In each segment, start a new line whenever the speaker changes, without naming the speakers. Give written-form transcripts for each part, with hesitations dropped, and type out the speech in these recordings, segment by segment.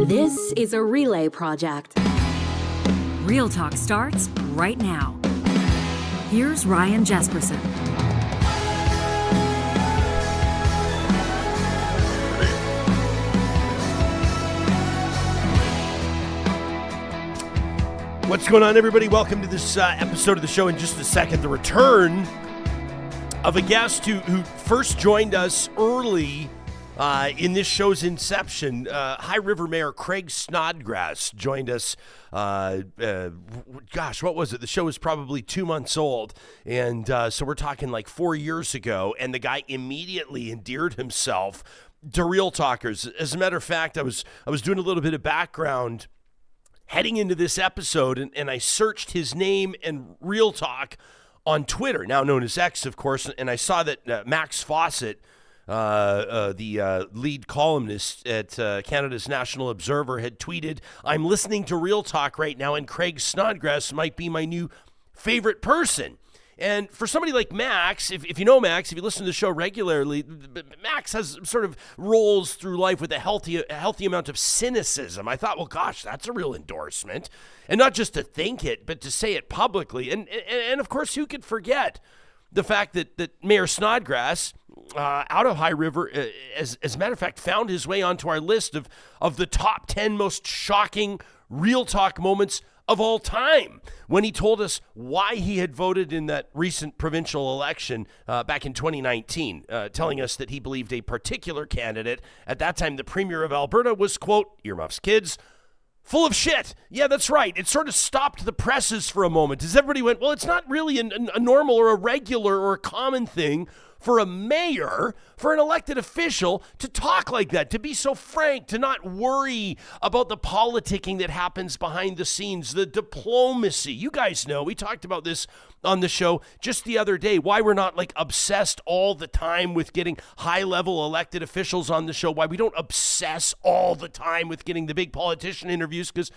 This is a relay project.
Real Talk starts right now. Here's Ryan Jespersen.
What's going on, everybody? Welcome to this episode of the show. In just a second, the return of a guest who first joined us early in this show's inception. High River Mayor Craig Snodgrass joined us. What was it? The show was probably 2 months old. And so we're talking like 4 years ago. And the guy immediately endeared himself to Real Talkers. As a matter of fact, I was doing a little bit of background heading into this episode, and I searched his name and Real Talk on Twitter, now known as X, of course, and I saw that Max Fawcett, the lead columnist at Canada's National Observer, had tweeted, "I'm listening to Real Talk right now, and Craig Snodgrass might be my new favorite person." And for somebody like Max, if you know Max, if you listen to the show regularly, Max has sort of rolls through life with a healthy amount of cynicism. I thought, well, gosh, that's a real endorsement. And not just to think it, but to say it publicly. And of course, who could forget the fact that Mayor Snodgrass, out of High River, as a matter of fact, found his way onto our list of the top 10 most shocking Real Talk moments of all time, when he told us why he had voted in that recent provincial election back in 2019, telling us that he believed a particular candidate, at that time the Premier of Alberta, was, quote, earmuffs kids, full of shit. Yeah, that's right. It sort of stopped the presses for a moment as everybody went, well, it's not really a normal or a regular or a common thing for a mayor, for an elected official to talk like that, to be so frank, to not worry about the politicking that happens behind the scenes, the diplomacy. You guys know, we talked about this on the show just the other day, why we're not like obsessed all the time with getting high-level elected officials on the show, why we don't obsess all the time with getting the big politician interviews, because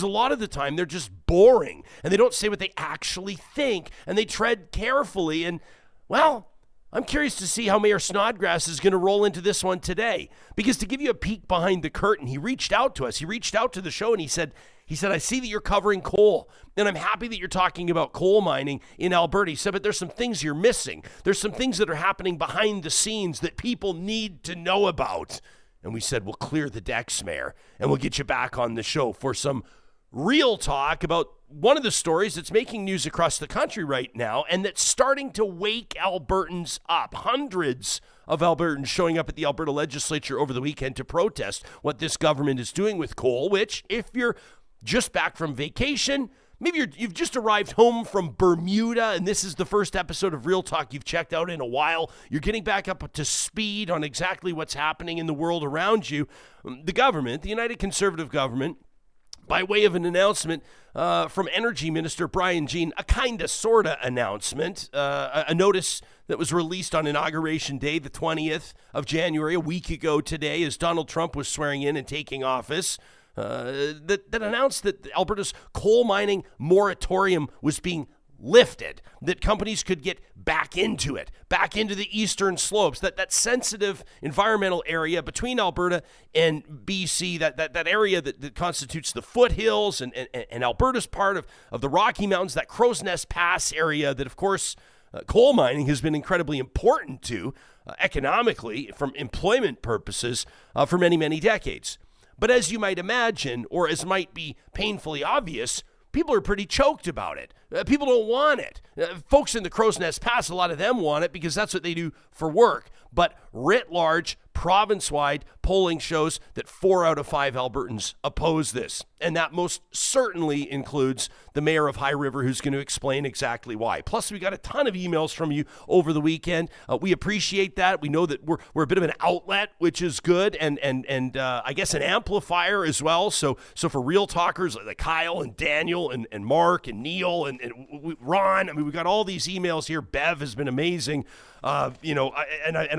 a lot of the time they're just boring, and they don't say what they actually think, and they tread carefully, and, well, I'm curious to see how Mayor Snodgrass is going to roll into this one today. Because to give you a peek behind the curtain, he reached out to us. He reached out to the show and he said, I see that you're covering coal, and I'm happy that you're talking about coal mining in Alberta. He said, but there's some things you're missing. There's some things that are happening behind the scenes that people need to know about. And we said, we'll clear the decks, Mayor, and we'll get you back on the show for some real talk about one of the stories that's making news across the country right now and that's starting to wake Albertans up. Hundreds of Albertans showing up at the Alberta legislature over the weekend to protest what this government is doing with coal, which, if you're just back from vacation, maybe you've just arrived home from Bermuda and this is the first episode of Real Talk you've checked out in a while, you're getting back up to speed on exactly what's happening in the world around you. The government, the United Conservative government, by way of an announcement from Energy Minister Brian Jean, a kind of sort of announcement, a notice that was released on Inauguration Day, the 20th of January, a week ago today, as Donald Trump was swearing in and taking office, that announced that Alberta's coal mining moratorium was being lifted, that companies could get back into it, back into the eastern slopes, that sensitive environmental area between Alberta and BC, that area that constitutes the foothills and Alberta's part of the Rocky Mountains, that Crow's Nest Pass area that, of course, coal mining has been incredibly important to economically from employment purposes for many, many decades. But as you might imagine, or as might be painfully obvious, people are pretty choked about it. People don't want it. Folks in the Crow's Nest Pass, a lot of them want it because that's what they do for work. But writ large, province-wide polling shows that 4 out of 5 Albertans oppose this. And that most certainly includes the mayor of High River, who's going to explain exactly why. Plus, we got a ton of emails from you over the weekend. We appreciate that. We know that we're a bit of an outlet, which is good, and I guess an amplifier as well. So for Real Talkers like Kyle and Daniel and Mark and Neil and Ron, I mean, we've got all these emails here. Bev has been amazing. I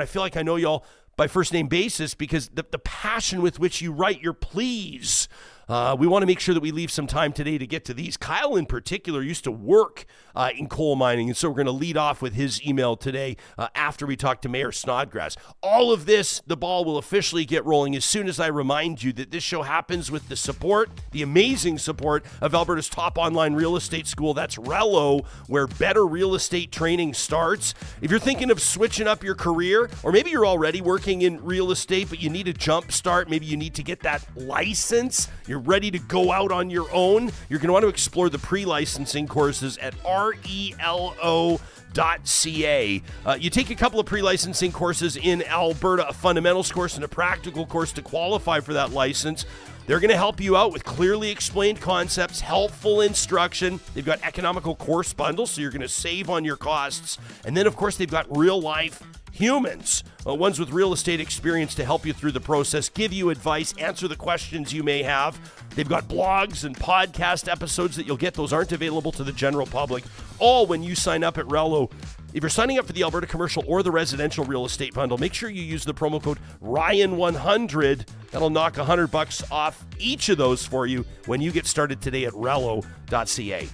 feel like I know y'all by first name basis because the passion with which you write your pleas We want to make sure that we leave some time today to get to these. Kyle in particular used to work in coal mining, and so we're going to lead off with his email today after we talk to Mayor Snodgrass. All of this, the ball will officially get rolling as soon as I remind you that this show happens with the support, the amazing support of Alberta's top online real estate school. That's Relo, where better real estate training starts. If you're thinking of switching up your career, or maybe you're already working in real estate, but you need a jump start, maybe you need to get that license, you're ready to go out on your own, you're going to want to explore the pre-licensing courses at RELO.ca. You take a couple of pre-licensing courses in Alberta, a fundamentals course and a practical course to qualify for that license. They're going to help you out with clearly explained concepts, helpful instruction. They've got economical course bundles, so you're going to save on your costs. And then, of course, they've got real-life humans, ones with real estate experience to help you through the process, give you advice, answer the questions you may have. They've got blogs and podcast episodes that you'll get. Those aren't available to the general public, all when you sign up at Relo. If you're signing up for the Alberta commercial or the residential real estate bundle, make sure you use the promo code Ryan100. That'll knock $100 off each of those for you when you get started today at Relo.ca.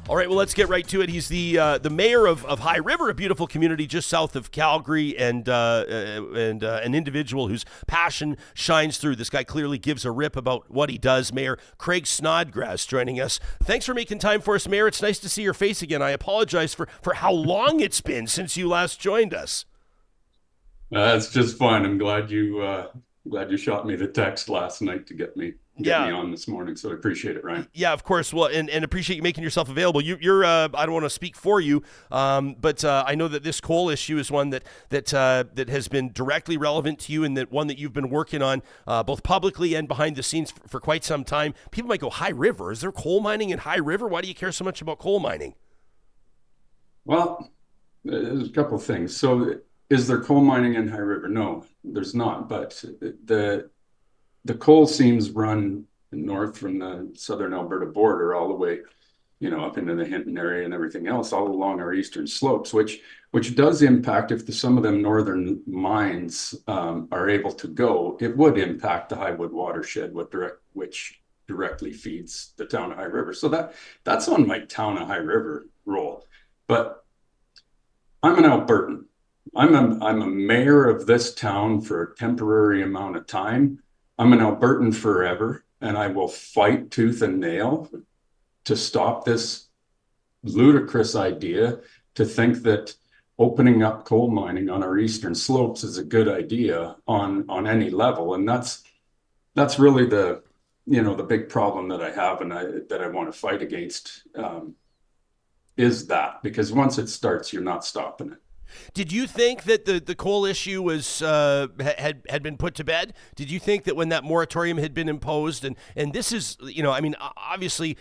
All right, well, let's get right to it. He's the mayor of High River, a beautiful community just south of Calgary, and an individual whose passion shines through. This guy clearly gives a rip about what he does. Mayor Craig Snodgrass joining us. Thanks for making time for us, Mayor. It's nice to see your face again. I apologize for how long it's been since you last joined us.
It's just fine. I'm glad you shot me the text last night to get me on this morning, so I appreciate it, Ryan.
Yeah, of course. Well, and appreciate you making yourself available. You're I don't want to speak for you, but I know that this coal issue is one that has been directly relevant to you, and that one that you've been working on both publicly and behind the scenes for quite some time. People might go, High River? Is there coal mining in High River? Why do you care so much about coal mining?
Well, there's a couple of things. So, is there coal mining in High River? No, there's not. But the coal seams run north from the southern Alberta border all the way, up into the Hinton area and everything else, all along our eastern slopes, which does impact, if some of them northern mines are able to go, it would impact the Highwood watershed, which directly feeds the town of High River. So that's on my town of High River role. But I'm an Albertan. I'm a mayor of this town for a temporary amount of time. I'm an Albertan forever, and I will fight tooth and nail to stop this ludicrous idea to think that opening up coal mining on our eastern slopes is a good idea on any level. And that's really the big problem that I have, and that I want to fight against, is that, because once it starts, you're not stopping it.
Did you think that the coal issue was had been put to bed? Did you think that when that moratorium had been imposed, and this is, obviously,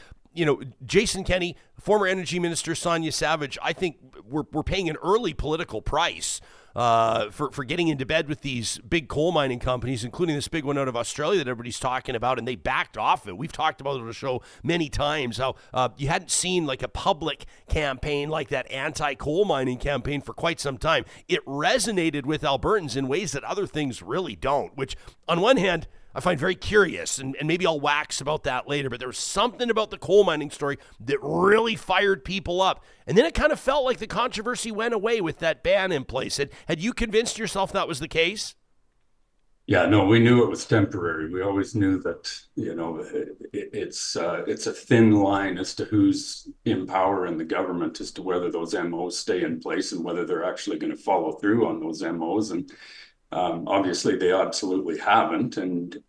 Jason Kenney, former energy minister Sonia Savage, I think we're paying an early political price for getting into bed with these big coal mining companies, including this big one out of Australia that everybody's talking about, and they backed off it. We've talked about it on the show many times, how you hadn't seen like a public campaign like that anti-coal mining campaign for quite some time. It resonated with Albertans in ways that other things really don't, which on one hand, I find very curious, and maybe I'll wax about that later, but there was something about the coal mining story that really fired people up. And then it kind of felt like the controversy went away with that ban in place. Had you convinced yourself that was the case?
Yeah, no, we knew it was temporary. We always knew that, it's a thin line as to who's in power in the government as to whether those MOs stay in place and whether they're actually going to follow through on those MOs. And obviously they absolutely haven't, and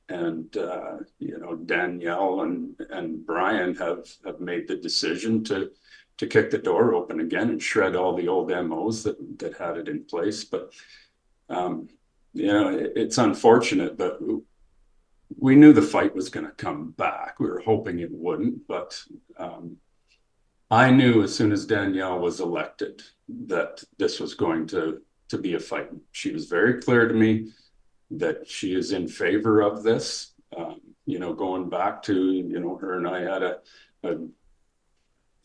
Danielle and Brian have made the decision to kick the door open again and shred all the old MOs that had it in place. But it's unfortunate, but we knew the fight was going to come back. We were hoping it wouldn't, but I knew as soon as Danielle was elected that this was going to be a fight. She was very clear to me that she is in favor of this. Going back to, her and I had a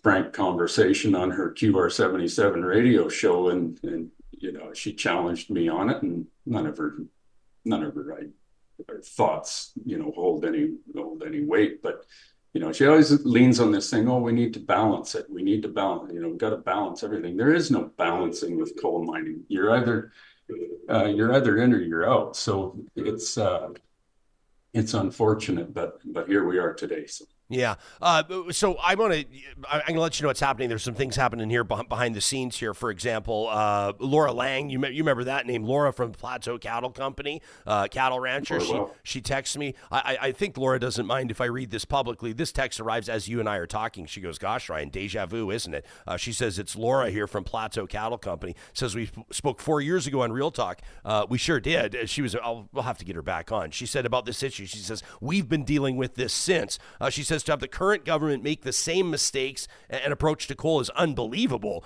frank conversation on her QR77 radio show, and she challenged me on it, and none of her thoughts, hold any weight. But, she always leans on this thing, oh, we need to balance it. We need to balance, we've got to balance everything. There is no balancing with coal mining. You're either in or you're out. So it's unfortunate, but here we are today. So.
Yeah. So I'm going to let you know what's happening. There's some things happening here behind the scenes here. For example, Laura Lang, you remember that name, Laura from Plateau Cattle Company, cattle rancher. She texts me. I think Laura doesn't mind if I read this publicly. This text arrives as you and I are talking. She goes, gosh, Ryan, deja vu, isn't it? She says, it's Laura here from Plateau Cattle Company. Says we spoke 4 years ago on Real Talk. We sure did. We'll have to get her back on. She said about this issue, she says, we've been dealing with this since. She says, to have the current government make the same mistakes and approach to coal is unbelievable.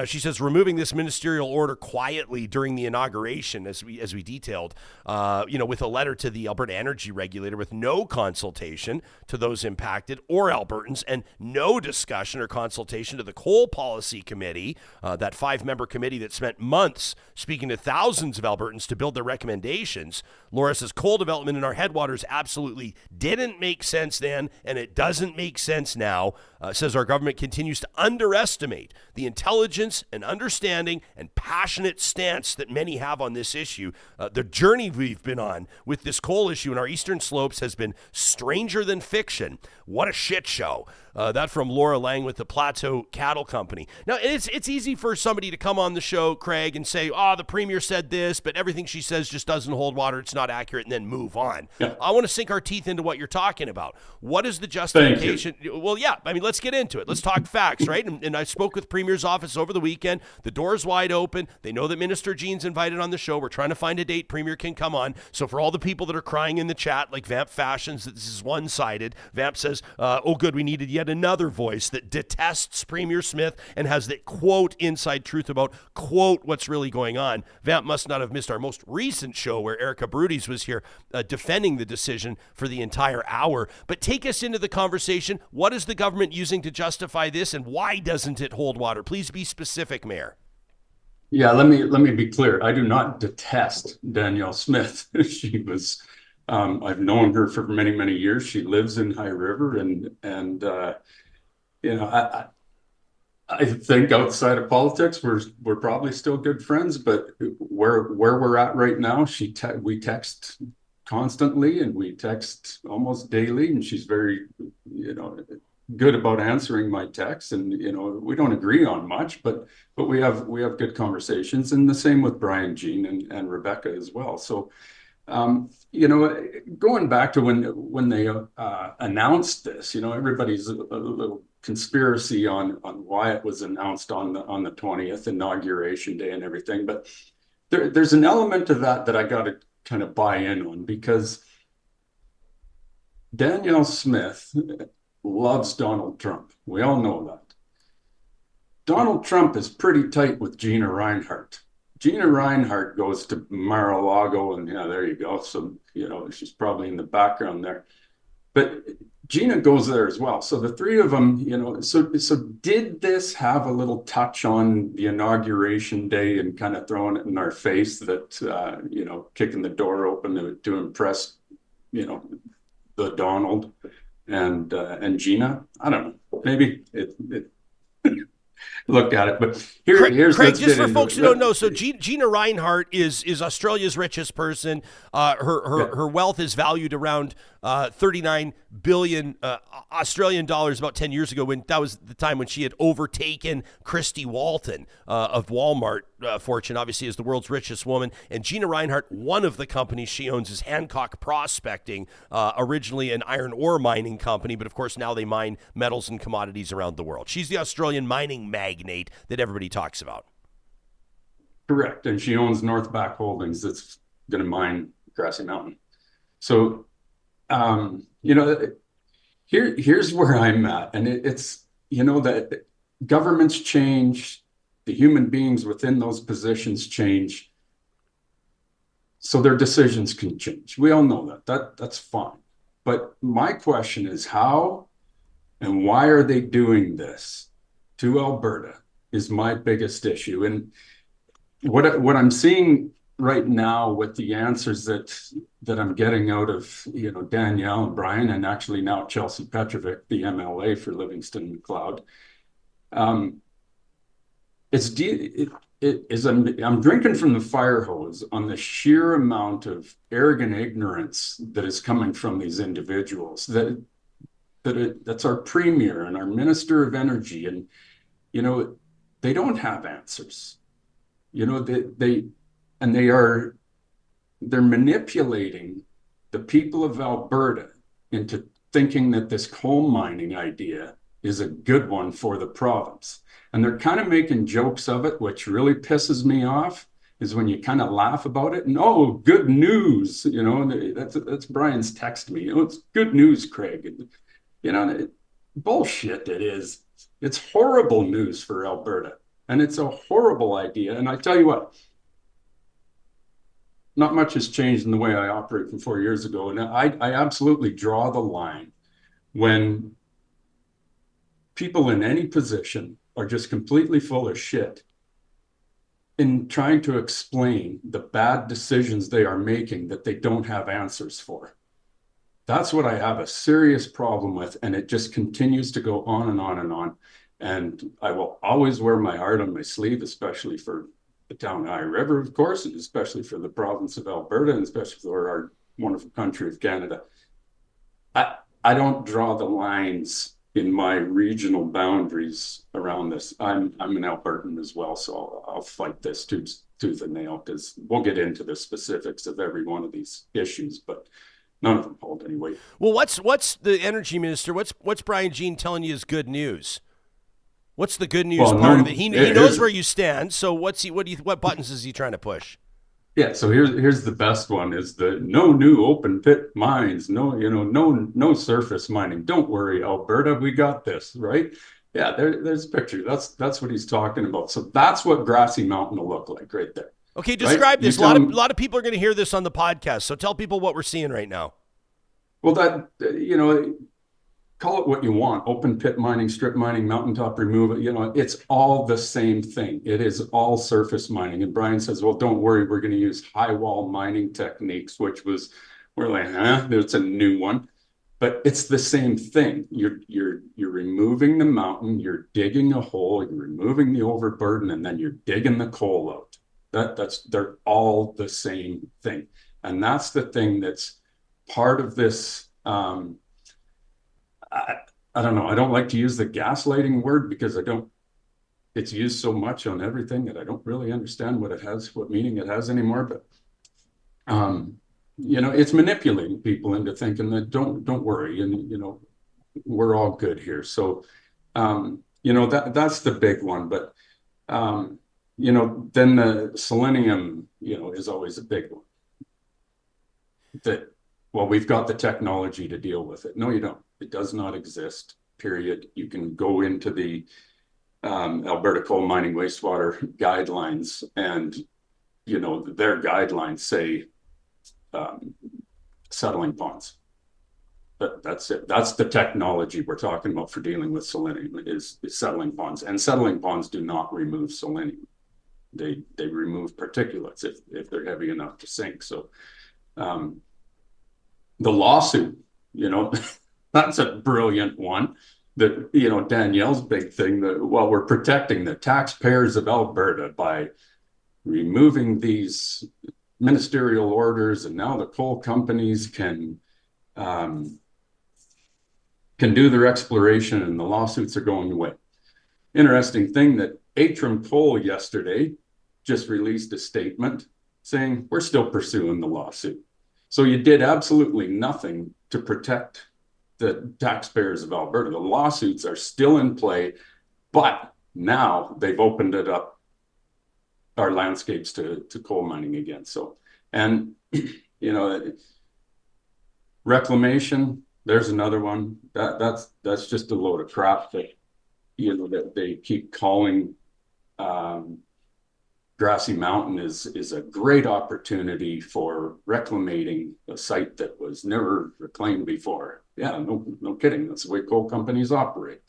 She says removing this ministerial order quietly during the inauguration, as we detailed, with a letter to the Alberta energy regulator with no consultation to those impacted or Albertans, and no discussion or consultation to the coal policy committee, that 5-member committee that spent months speaking to thousands of Albertans to build their recommendations. Laura says coal development in our headwaters absolutely didn't make sense then, and it doesn't make sense now. Says our government continues to underestimate the intelligence and understanding and passionate stance that many have on this issue. The journey we've been on with this coal issue in our eastern slopes has been stranger than fiction. What a shit show. That from Laura Lang with the Plateau Cattle Company. Now, it's easy for somebody to come on the show, Craig, and say, the premier said this, but everything she says just doesn't hold water, it's not accurate, and then move on. Yeah. I want to sink our teeth into what you're talking about. What is the justification? Well, yeah, let's get into it. Let's talk facts, right? And I spoke with Premier's office over the weekend. The door's wide open. They know that Minister Jean's invited on the show. We're trying to find a date Premier can come on. So for all the people that are crying in the chat, like Vamp fashions, that this is one-sided, Vamp says, oh, good, we needed yet another voice that detests Premier Smith and has that, quote, inside truth about, quote, what's really going on. Vamp must not have missed our most recent show where Erica Brudies was here defending the decision for the entire hour. But take us into the conversation. What is the government using to justify this, and why doesn't it hold water? Please be specific, Mayor.
Yeah, let me be clear. I do not detest Danielle Smith. She was, I've known her for many, many years. She lives in High River, and I think outside of politics, we're probably still good friends. But where we're at right now, we text constantly, and we text almost daily, and she's very, good about answering my texts, and we don't agree on much, but we have good conversations, and the same with Brian, Jean, and Rebecca as well. So going back to when they announced this, everybody's a little conspiracy on why it was announced on the 20th, inauguration day and everything, but there's an element of that I got to kind of buy in on, because Danielle Smith loves Donald Trump. We all know that. Donald Trump is pretty tight with Gina Reinhart. Gina Reinhart goes to Mar-a-Lago, and yeah, there you go. So, she's probably in the background there. But Gina goes there as well. So the three of them, so did this have a little touch on the inauguration day and kind of throwing it in our face that, kicking the door open to impress, the Donald and Gina? I don't know. Maybe it look at it, but here's
Craig, just for folks who don't know, so Gina Reinhart is Australia's richest person. Her wealth is valued around 39 billion Australian dollars about 10 years ago, when that was the time when she had overtaken Christy Walton of Walmart fortune, obviously, as the world's richest woman. And Gina Reinhart, one of the companies she owns is Hancock Prospecting, originally an iron ore mining company, but of course now they mine metals and commodities around the world. She's the Australian mining magnate that everybody talks about.
Correct. And she owns Northback Holdings that's going to mine Grassy Mountain. So, here's where I'm at. And it's that governments change, the human beings within those positions change, so their decisions can change. We all know that's fine. But my question is, how and why are they doing this to Alberta is my biggest issue. And what I'm seeing right now with the answers that I'm getting out of, Danielle and Brian, and actually now Chelsea Petrovic, the MLA for Livingston McLeod, I'm drinking from the fire hose on the sheer amount of arrogant ignorance that is coming from these individuals. That's our premier and our minister of energy, and they don't have answers. They're manipulating the people of Alberta into thinking that this coal mining idea is a good one for the province. And they're kind of making jokes of it, which really pisses me off, is when you kind of laugh about it. And, oh, good news, that's Brian's text me. It's good news, Craig. Bullshit it is. It's horrible news for Alberta. And it's a horrible idea. And I tell you what, not much has changed in the way I operate from 4 years ago. And I absolutely draw the line when people in any position are just completely full of shit in trying to explain the bad decisions they are making that they don't have answers for. That's what I have a serious problem with, and it just continues to go on and on and on. And I will always wear my heart on my sleeve, especially for the town of High River, of course, and especially for the province of Alberta, and especially for our wonderful country of Canada. I don't draw the lines in my regional boundaries around this. I'm an Albertan as well, so I'll fight this tooth and nail, because we'll get into the specifics of every one of these issues, but none of them hold any weight.
Well, what's the energy minister? What's Brian Jean telling you is good news? What's the good news part of it? He knows where you stand. So what buttons is he trying to push?
Yeah, so here's the best one: is the no new open pit mines, no surface mining. Don't worry, Alberta, we got this, right? Yeah, there's a picture. That's what he's talking about. So that's what Grassy Mountain will look like right there.
Okay, describe this. A lot of people are going to hear this on the podcast. So tell people what we're seeing right now.
Well, call it what you want: open pit mining, strip mining, mountaintop removal. It's all the same thing. It is all surface mining. And Brian says, well, don't worry, we're going to use high wall mining techniques, we're like, there's a new one. But it's the same thing. You're removing the mountain, you're digging a hole, you're removing the overburden, and then you're digging the coal out. They're all the same thing. And that's the thing that's part of this. I don't know. I don't like to use the gaslighting word, because it's used so much on everything that I don't really understand what meaning it has anymore. But, it's manipulating people into thinking that don't worry. And, we're all good here. So, that's the big one. But, then the selenium, is always a big one. Well, we've got the technology to deal with it. No, you don't. It does not exist, period. You can go into the Alberta Coal Mining Wastewater Guidelines, and, their guidelines say settling ponds. But that's it. That's the technology we're talking about for dealing with selenium is settling ponds. And settling ponds do not remove selenium. They remove particulates if they're heavy enough to sink. So the lawsuit, that's a brilliant one. That, Danielle's big thing, that, well, we're protecting the taxpayers of Alberta by removing these ministerial orders, and now the coal companies can do their exploration, and the lawsuits are going away. Interesting thing that Atrium Coal yesterday just released a statement saying we're still pursuing the lawsuit. So you did absolutely nothing to protect the taxpayers of Alberta. The lawsuits are still in play, but now they've opened it up, our landscapes, to coal mining again. So, and reclamation, there's another one. That's just a load of crap that that they keep calling. Grassy Mountain is a great opportunity for reclamating a site that was never reclaimed before. Yeah, no kidding. That's the way coal companies operate.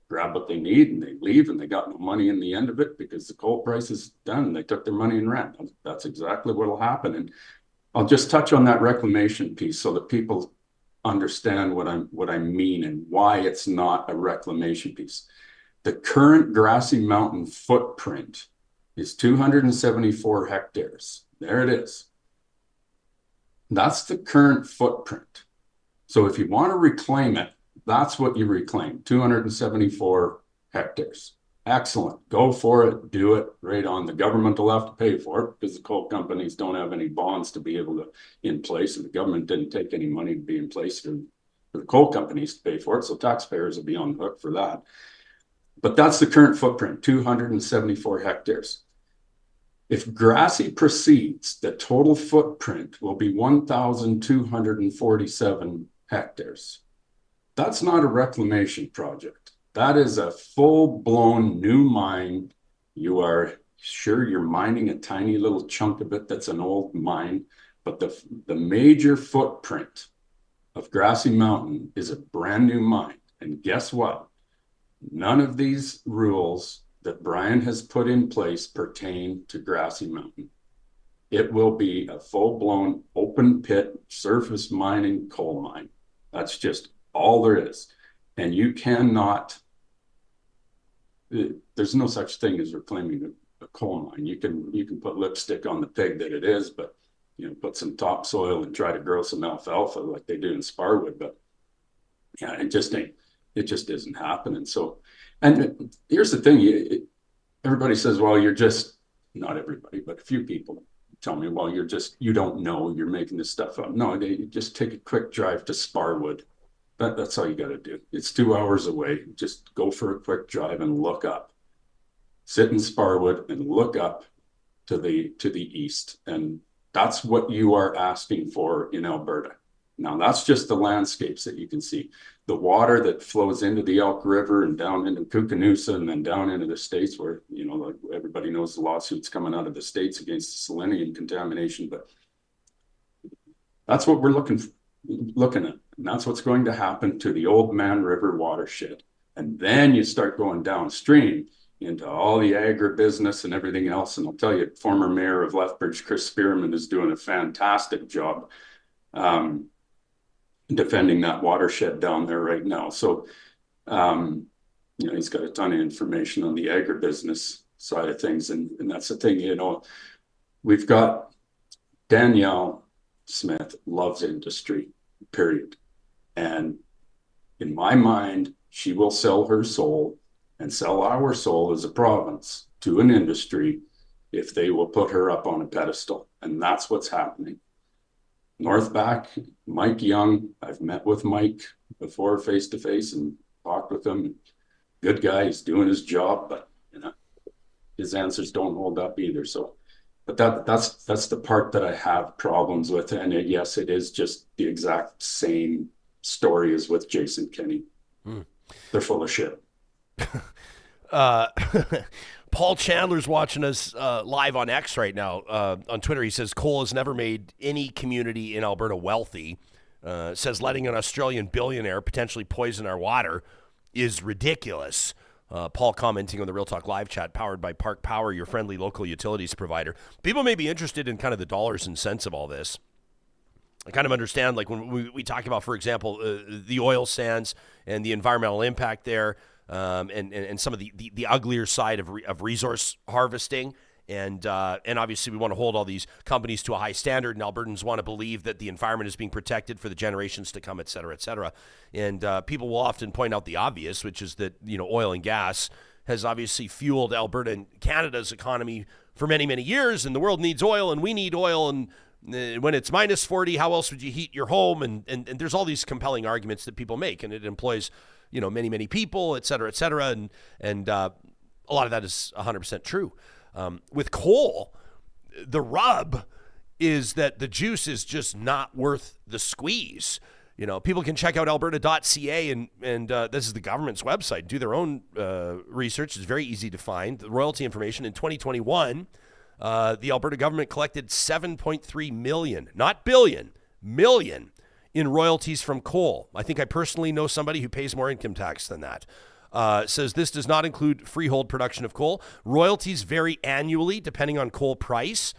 grab what they need and they leave, and they got no money in the end of it because the coal price is done and they took their money and ran. That's exactly what will happen. And I'll just touch on that reclamation piece so that people understand what I mean and why it's not a reclamation piece. The current Grassy Mountain footprint is 274 hectares. There it is. That's the current footprint. So if you want to reclaim it, that's what you reclaim, 274 hectares. Excellent. Go for it. Do it. Right on. The government will have to pay for it because the coal companies don't have any bonds to be able to in place, and the government didn't take any money to be in place for the coal companies to pay for it. So taxpayers will be on the hook for that. But that's the current footprint, 274 hectares. If Grassy proceeds, the total footprint will be 1,247 hectares. That's not a reclamation project. That is a full-blown new mine. You are sure you're mining a tiny little chunk of it that's an old mine, but the major footprint of Grassy Mountain is a brand new mine. And guess what? None of these rules that Brian has put in place pertain to Grassy Mountain. It will be a full-blown open pit surface mining coal mine. That's just all there is. And you cannot, there's no such thing as reclaiming a coal mine. You can put lipstick on the pig that it is, but put some topsoil and try to grow some alfalfa like they do in Sparwood. But yeah, it just isn't happening. So, and here's the thing, everybody says, well, not everybody, but a few people tell me, well, you don't know, you're making this stuff up. No, you just take a quick drive to Sparwood. That's all you got to do. It's 2 hours away. Just go for a quick drive and look up. Sit in Sparwood and look up to the east. And that's what you are asking for in Alberta. Now, that's just the landscapes that you can see. The water that flows into the Elk River and down into Kookanusa and then down into the States where, like everybody knows the lawsuits coming out of the States against the selenium contamination. But that's what we're looking at. And that's what's going to happen to the Old Man River watershed. And then you start going downstream into all the agribusiness and everything else. And I'll tell you, former mayor of Lethbridge, Chris Spearman, is doing a fantastic job defending that watershed down there right now. So, he's got a ton of information on the agribusiness side of things. And that's the thing, we've got Danielle Smith loves industry, period. And in my mind, she will sell her soul and sell our soul as a province to an industry if they will put her up on a pedestal. And that's what's happening. Northback, Mike Young, I've met with Mike before face-to-face and talked with him. Good guy, he's doing his job, but his answers don't hold up either. So, but that's the part that I have problems with. And yes, it is just the exact same story as with Jason Kenney. They're full of shit.
Paul Chandler's watching us live on X right now. On Twitter, he says, coal has never made any community in Alberta wealthy. Says letting an Australian billionaire potentially poison our water is ridiculous. Paul commenting on the Real Talk live chat powered by Park Power, your friendly local utilities provider. People may be interested in kind of the dollars and cents of all this. I kind of understand, like when we talk about, for example, the oil sands and the environmental impact there, and some of the uglier side of resource harvesting. And obviously we want to hold all these companies to a high standard, and Albertans want to believe that the environment is being protected for the generations to come, et cetera, et cetera. And people will often point out the obvious, which is that, oil and gas has obviously fueled Alberta and Canada's economy for many, many years, and the world needs oil and we need oil, and when it's minus 40, how else would you heat your home? And there's all these compelling arguments that people make, and it employs, many, many people, et cetera, and a lot of that is 100% true. With coal, the rub is that the juice is just not worth the squeeze. People can check out Alberta.ca and this is the government's website, do their own research. It's very easy to find. The royalty information in 2021, the Alberta government collected 7.3 million, not billion, million in royalties from coal. I think I personally know somebody who pays more income tax than that. says this does not include freehold production of coal. Royalties vary annually depending on coal price.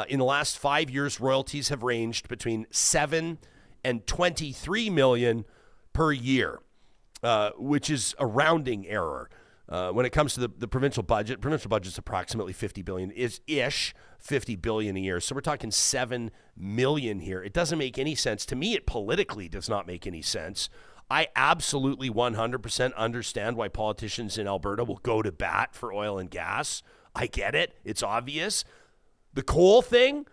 In the last 5 years, royalties have ranged between 7 and 23 million per year, which is a rounding error. When it comes to the provincial budget's approximately 50 billion, is-ish 50 billion a year. So we're talking 7 million here. It doesn't make any sense. To me, it politically does not make any sense. I absolutely 100% understand why politicians in Alberta will go to bat for oil and gas. I get it. It's obvious. The coal thing,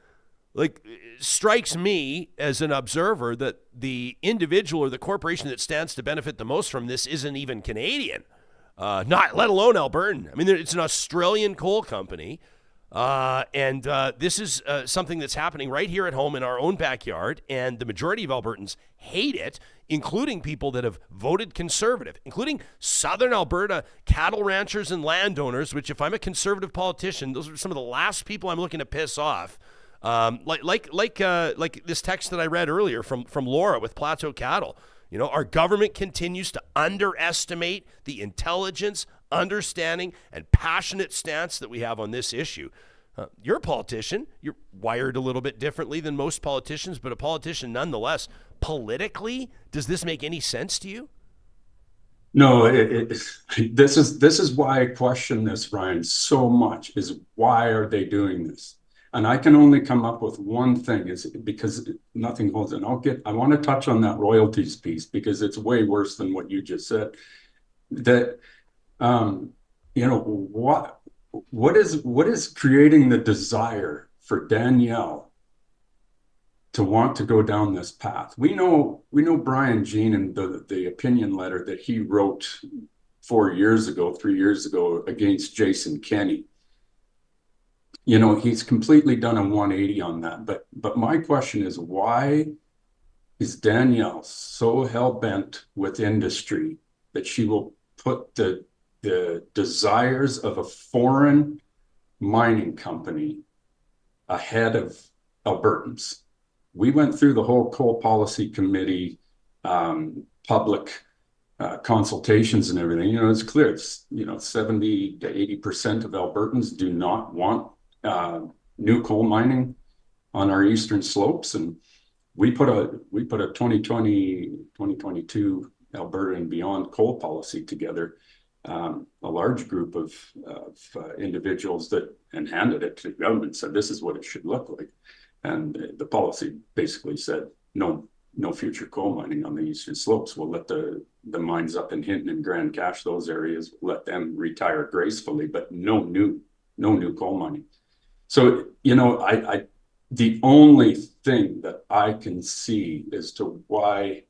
strikes me as an observer that the individual or the corporation that stands to benefit the most from this isn't even Canadian. Not let alone Albertan. I mean, it's an Australian coal company, and this is something that's happening right here at home in our own backyard, and the majority of Albertans hate it, including people that have voted conservative, including Southern Alberta cattle ranchers and landowners, which if I'm a conservative politician, those are some of the last people I'm looking to piss off. Like this text that I read earlier from Laura with Plateau Cattle. You know, our government continues to underestimate the intelligence, understanding, and passionate stance that we have on this issue. You're a politician. You're wired a little bit differently than most politicians, but a politician nonetheless. Politically, does this make any sense to you?
No, this is why I question this, Ryan, so much, is why are they doing this? And I can only come up with one thing, is because nothing holds. And I want to touch on that royalties piece because it's way worse than what you just said. That, what is creating the desire for Danielle to want to go down this path? We know Brian Jean and the opinion letter that he wrote 3 years ago against Jason Kenney. You know, he's completely done a 180 on that. But my question is, why is Danielle so hell-bent with industry that she will put the desires of a foreign mining company ahead of Albertans? We went through the whole coal policy committee, public consultations and everything. You know, it's clear. It's 70 to 80% of Albertans do not want new coal mining on our eastern slopes, and we put a 2022 Alberta and beyond coal policy together, a large group of individuals and handed it to the government, said this is what it should look like, and the policy basically said no future coal mining on the eastern slopes. We'll let the mines up in Hinton and Grand Cache, those areas, we'll let them retire gracefully, but no new coal mining. So, the only thing that I can see as to why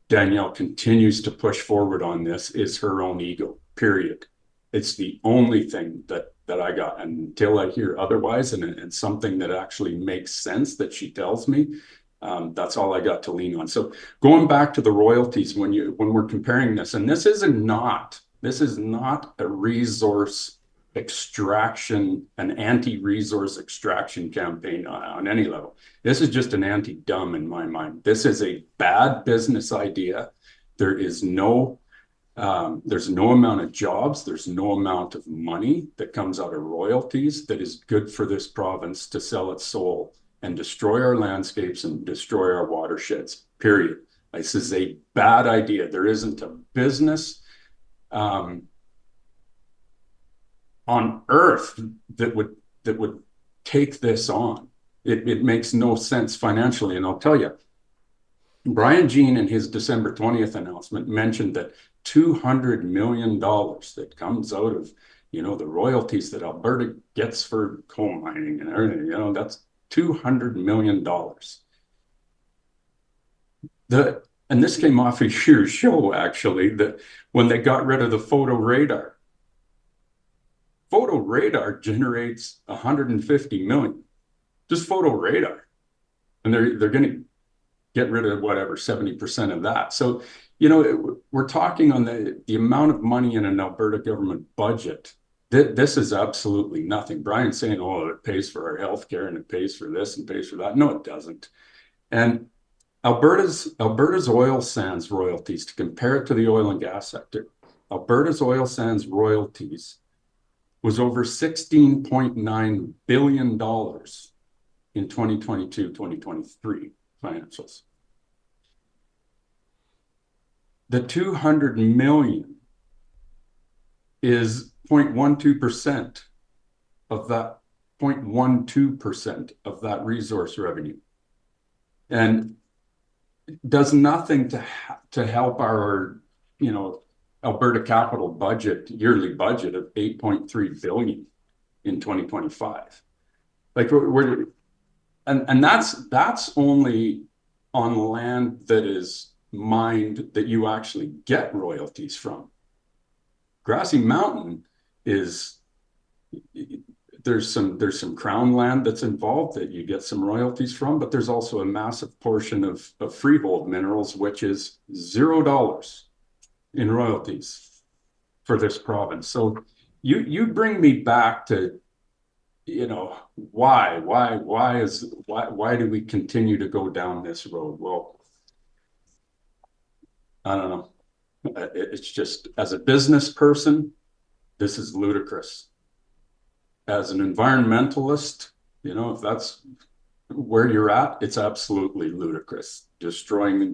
Danielle continues to push forward on this is her own ego, period. It's the only thing that I got. And until I hear otherwise and something that actually makes sense that she tells me, that's all I got to lean on. So going back to the royalties, when we're comparing this, and this is not a resource extraction, an anti-resource extraction campaign on any level. This is just an anti-dumb in my mind. This is a bad business idea. There's no amount of jobs, there's no amount of money that comes out of royalties that is good for this province to sell its soul and destroy our landscapes and destroy our watersheds, period. This is a bad idea. There isn't a business on earth that would take this on. It makes no sense financially. And I'll tell you, Brian Jean in his December 20th announcement mentioned that $200 million that comes out of, the royalties that Alberta gets for coal mining and everything, that's $200 million. And this came off a year's show, actually, that when they got rid of the photo radar generates 150 million, just photo radar. And they're going to get rid of 70% of that. So, we're talking on the amount of money in an Alberta government budget. This is absolutely nothing. Brian's saying, it pays for our healthcare and it pays for this and pays for that. No, it doesn't. And Alberta's oil sands royalties, to compare it to the oil and gas sector, Alberta's oil sands royalties was over $16.9 billion in 2022-2023 financials. The 200 million is 0.12% of that 0.12% of that resource revenue, and does nothing to help our, Alberta capital budget, yearly budget of 8.3 billion in 2025. Like and that's only on land that is mined that you actually get royalties from. Grassy Mountain is, there's some crown land that's involved that you get some royalties from, but there's also a massive portion of freehold minerals, which is $0 in royalties for this province. So you bring me back to, why do we continue to go down this road? Well, I don't know. It's just, as a business person, this is ludicrous. As an environmentalist, if that's where you're at, it's absolutely ludicrous. Destroying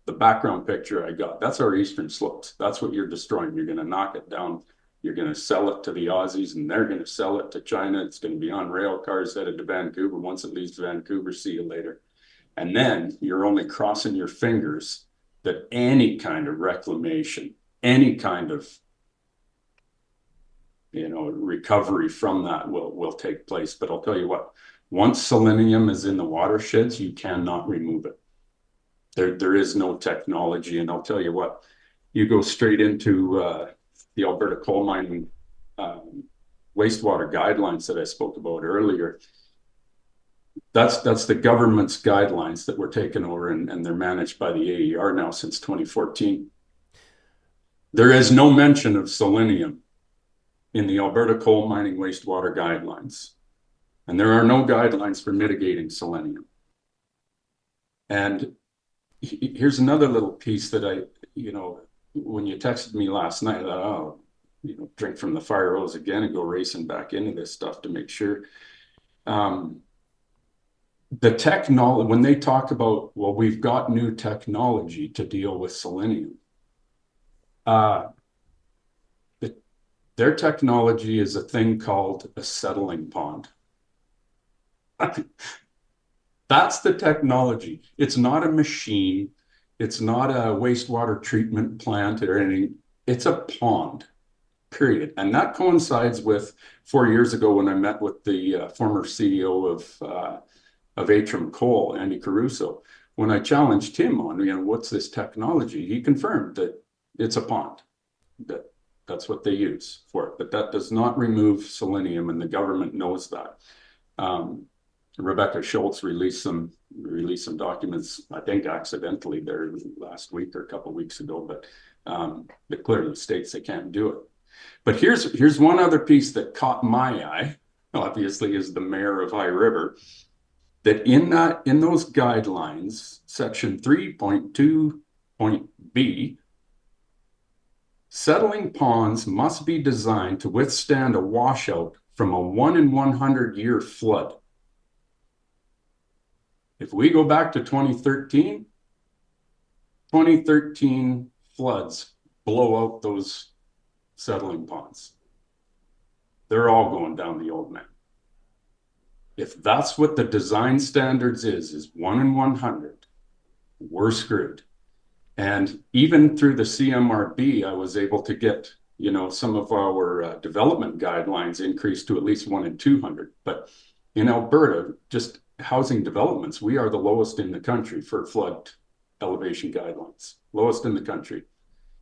the background picture I got, that's our eastern slopes. That's what you're destroying. You're going to knock it down. You're going to sell it to the Aussies, and they're going to sell it to China. It's going to be on rail cars headed to Vancouver. Once it leaves Vancouver, see you later. And then you're only crossing your fingers that any kind of reclamation, any kind of recovery from that will take place. But I'll tell you what, once selenium is in the watersheds, you cannot remove it. There is no technology. And I'll tell you what, you go straight into the Alberta coal mining wastewater guidelines that I spoke about earlier. That's the government's guidelines that were taken over, and they're managed by the AER now since 2014. There is no mention of selenium in the Alberta coal mining wastewater guidelines. And there are no guidelines for mitigating selenium. And here's another little piece that when you texted me last night, I thought, drink from the fire hose again and go racing back into this stuff to make sure. The technology, when they talk about, well, we've got new technology to deal with selenium. Their technology is a thing called a settling pond. That's the technology. It's not a machine. It's not a wastewater treatment plant or anything. It's a pond, period. And that coincides with 4 years ago when I met with the former CEO of Atrium Coal, Andy Caruso. When I challenged him on, what's this technology? He confirmed that it's a pond. That's what they use for it, but that does not remove selenium, and the government knows that. Rebecca Schultz released some documents, I think accidentally there last week or a couple of weeks ago, but it clearly states they can't do it. But here's one other piece that caught my eye, obviously, is the mayor of High River, that in those guidelines, section 3.2.b, settling ponds must be designed to withstand a washout from a 1 in 100 year flood. If we go back to 2013 floods blow out those settling ponds. They're all going down the old man. If that's what the design standards is 1 in 100, we're screwed. And even through the CMRB, I was able to get, some of our development guidelines increased to at least 1 in 200. But in Alberta, just housing developments, we are the lowest in the country for flood elevation guidelines, lowest in the country.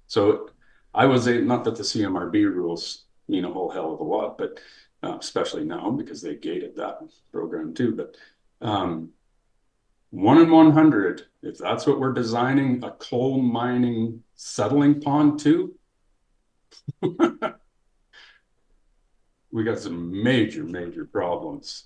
So I was not that the CMRB rules mean a whole hell of a lot, but especially now because they gated that program too. But 1 in 100, if that's what we're designing a coal mining settling pond to, we got some major, major problems.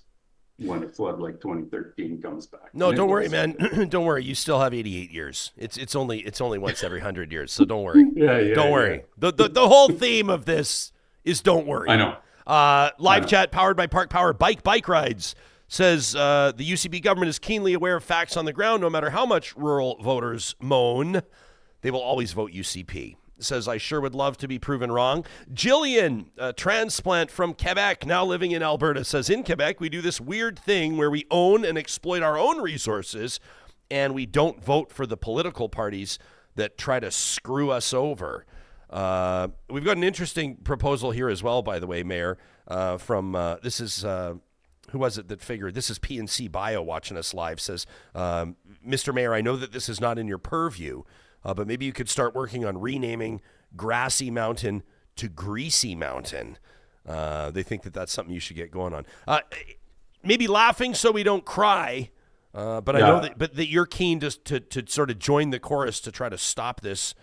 when a flood like 2013 comes back.
No,
And it
don't worry,
was.
man. Don't worry. You still have 88 years. It's only once every 100 years, so don't worry. Don't worry.
Yeah.
The whole theme of this is don't worry.
I know.
Live chat powered by Park Power Bike Rides says the UCP government is keenly aware of facts on the ground. No matter how much rural voters moan, they will always vote UCP. Says, I sure would love to be proven wrong. Jillian, a transplant from Quebec, now living in Alberta, says, in Quebec, we do this weird thing where we own and exploit our own resources, and we don't vote for the political parties that try to screw us over. We've got an interesting proposal here as well, by the way, Mayor, from this is who was it that figured? This is PNC Bio watching us live, says, Mr. Mayor, I know that this is not in your purview, but maybe you could start working on renaming Grassy Mountain to Greasy Mountain. They think that that's something you should get going on. Maybe laughing so we don't cry, but I know that you're keen to sort of join the chorus to try to stop this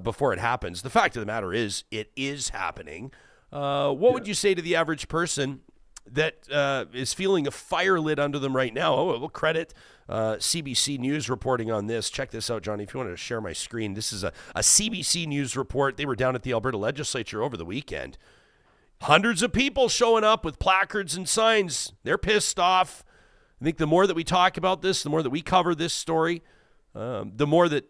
before it happens. The fact of the matter is, it is happening. What would you say to the average person that is feeling a fire lit under them right now? Oh, we'll credit CBC News reporting on this. Check this out, Johnny, if you wanted to share my screen. This is a CBC News report. They were down at the Alberta legislature over the weekend. Hundreds of people showing up with placards and signs. They're pissed off. I think the more that we talk about this, the more that we cover this story, the more that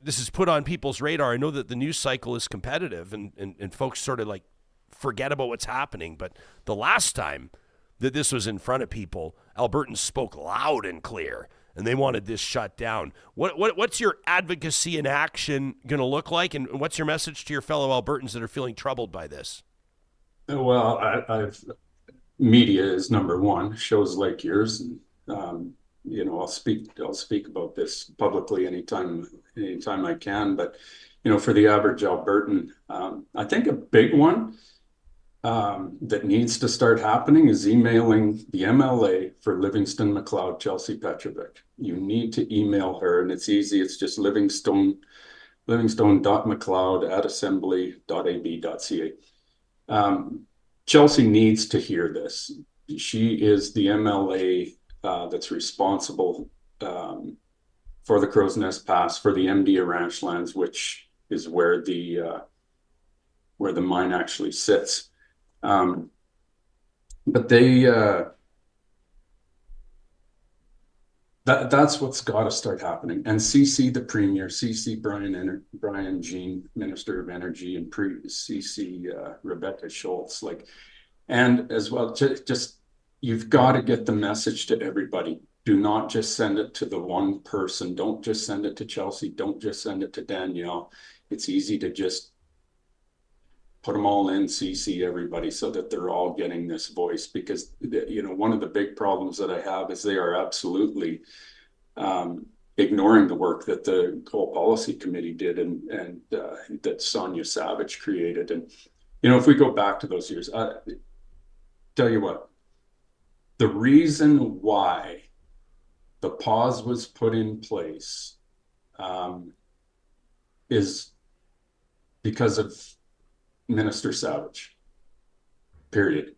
this is put on people's radar. I know that the news cycle is competitive and folks sort of like forget about what's happening. But the last time that this was in front of people, Albertans spoke loud and clear, and they wanted this shut down. What's your advocacy in action going to look like, and what's your message to your fellow Albertans that are feeling troubled by this?
Well, I've media is number one. Shows like yours, I'll speak about this publicly anytime I can. But for the average Albertan, I think a big one that needs to start happening is emailing the MLA for Livingston, McLeod, Chelsea Petrovic. You need to email her, and it's easy. It's just livingstone.mcleod@assembly.ab.ca. Chelsea needs to hear this. She is the MLA that's responsible for the Crow's Nest Pass, for the MD Ranch lands, which is where the mine actually sits. But that's what's got to start happening. And CC the Premier, CC Brian Jean, Minister of Energy, and CC Rebecca Schultz, and as well, just you've got to get the message to everybody. Do not just send it to the one person. Don't just send it to Chelsea. Don't just send it to Danielle. It's easy to just put them all in, CC everybody, so that they're all getting this voice. Because one of the big problems that I have is they are absolutely ignoring the work that the Coal Policy Committee did and that Sonia Savage created. And if we go back to those years, tell you what, the reason why the pause was put in place is because of Minister Savage, period.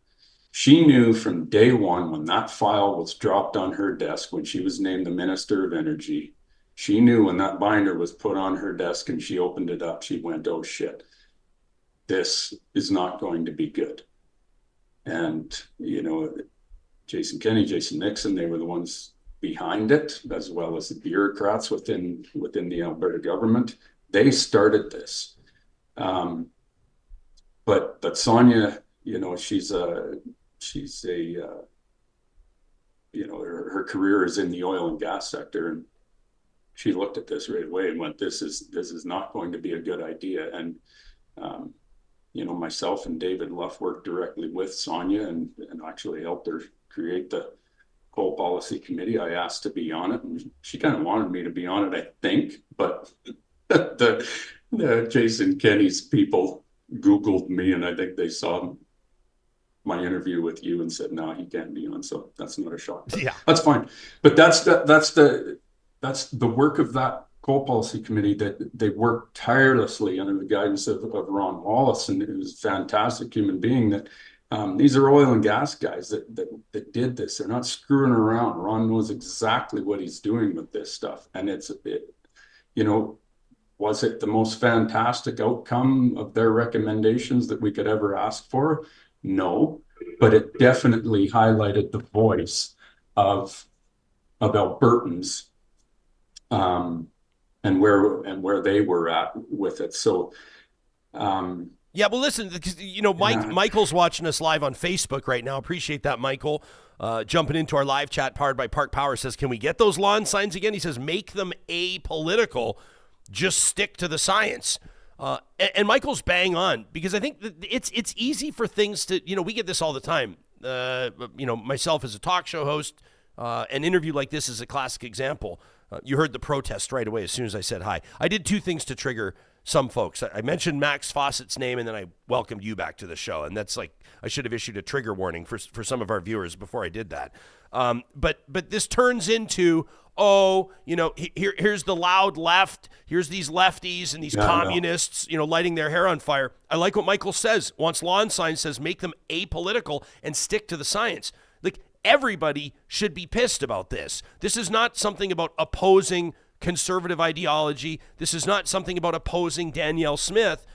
She knew from day one when that file was dropped on her desk, when she was named the Minister of Energy, she knew when that binder was put on her desk and she opened it up, she went, oh shit, this is not going to be good. And, Jason Kenney, Jason Nixon, they were the ones behind it, as well as the bureaucrats within the Alberta government. They started this. But Sonia, her career is in the oil and gas sector, and she looked at this right away and went, this is not going to be a good idea. And myself and David Luff worked directly with Sonia and actually helped her create the Coal Policy Committee. I asked to be on it, and she kind of wanted me to be on it, I think, but the Jason Kenney's people Googled me, and I think they saw my interview with you and said, no, he can't be on. So that's not a shock. Yeah, that's fine. But that's the work of that Coal Policy Committee, that they worked tirelessly under the guidance of Ron Wallace, and he was a fantastic human being that These are oil and gas guys that did this. They're not screwing around. Ron knows exactly what he's doing with this stuff. And was it the most fantastic outcome of their recommendations that we could ever ask for? No, but it definitely highlighted the voice of Albertans, and where they were at with it. So,
yeah, well, listen, because Michael's watching us live on Facebook right now. Appreciate that, Michael. Jumping into our live chat, powered by Park Power, says, "Can we get those lawn signs again?" He says, "Make them apolitical. Just stick to the science." And Michael's bang on, because I think that it's easy for things to, we get this all the time. Myself as a talk show host, an interview like this is a classic example. You heard the protest right away as soon as I said hi. I did two things to trigger some folks. I mentioned Max Fawcett's name, and then I welcomed you back to the show. And that's like, I should have issued a trigger warning for some of our viewers before I did that. But this turns into, here's the loud left. Here's these lefties and these communists, lighting their hair on fire. I like what Michael says. Wants lawn signs, says make them apolitical and stick to the science. Like, everybody should be pissed about this. This is not something about opposing conservative ideology. This is not something about opposing Danielle Smith.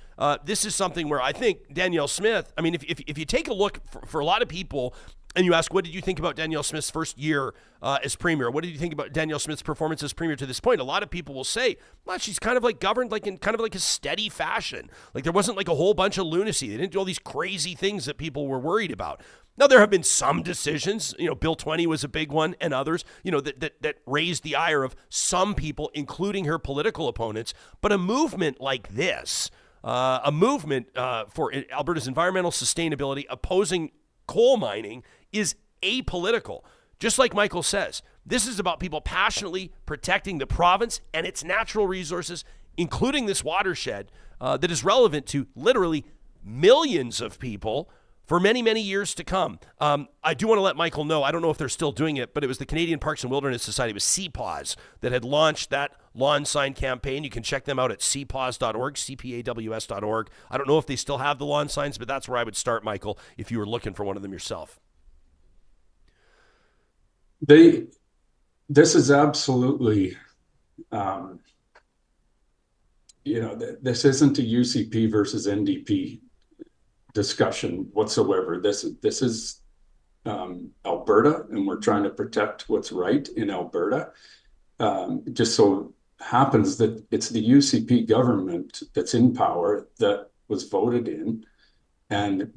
This is something where I think Danielle Smith, I mean, if you take a look for a lot of people and you ask, what did you think about Danielle Smith's first year as premier? What did you think about Danielle Smith's performance as premier to this point? A lot of people will say, well, she's kind of like governed like in kind of like a steady fashion. Like, there wasn't like a whole bunch of lunacy. They didn't do all these crazy things that people were worried about. Now, there have been some decisions, Bill 20 was a big one, and others, that raised the ire of some people, including her political opponents. But a movement like this, a movement for Alberta's environmental sustainability, opposing coal mining, is apolitical. Just like Michael says, this is about people passionately protecting the province and its natural resources, including this watershed that is relevant to literally millions of people for many, many years to come. I do want to let Michael know, I don't know if they're still doing it, but it was the Canadian Parks and Wilderness Society, it was CPAWS, that had launched that lawn sign campaign. You can check them out at cpaws.org, cpaws.org. I don't know if they still have the lawn signs, but that's where I would start, Michael, if you were looking for one of them yourself.
This is absolutely, this isn't a UCP versus NDP discussion whatsoever. This is Alberta, and we're trying to protect what's right in Alberta. Just so happens that it's the UCP government that's in power that was voted in,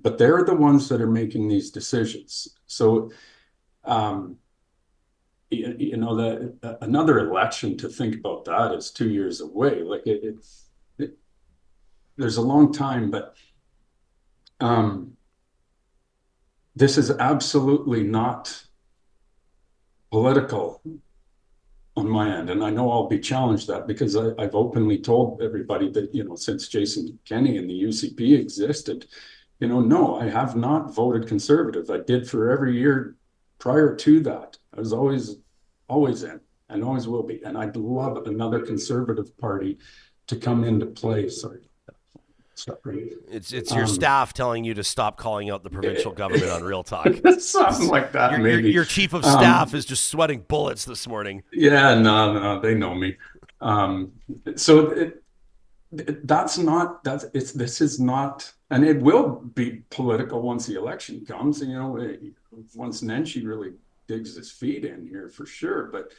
but they're the ones that are making these decisions. So, another election to think about that is 2 years away. Like there's a long time, but this is absolutely not political on my end. And I know I'll be challenged that, because I've openly told everybody that, since Jason Kenney and the UCP existed, no, I have not voted conservative. I did for every year prior to that. I was always in, and always will be. And I'd love another conservative party to come into play. Sorry.
It's your staff telling you to stop calling out the provincial government on Real Talk.
Something like that, maybe.
Your chief of staff is just sweating bullets this morning.
Yeah, no, they know me. So this is not, and it will be political once the election comes. Once Nenshi really digs his feet in here, for sure. But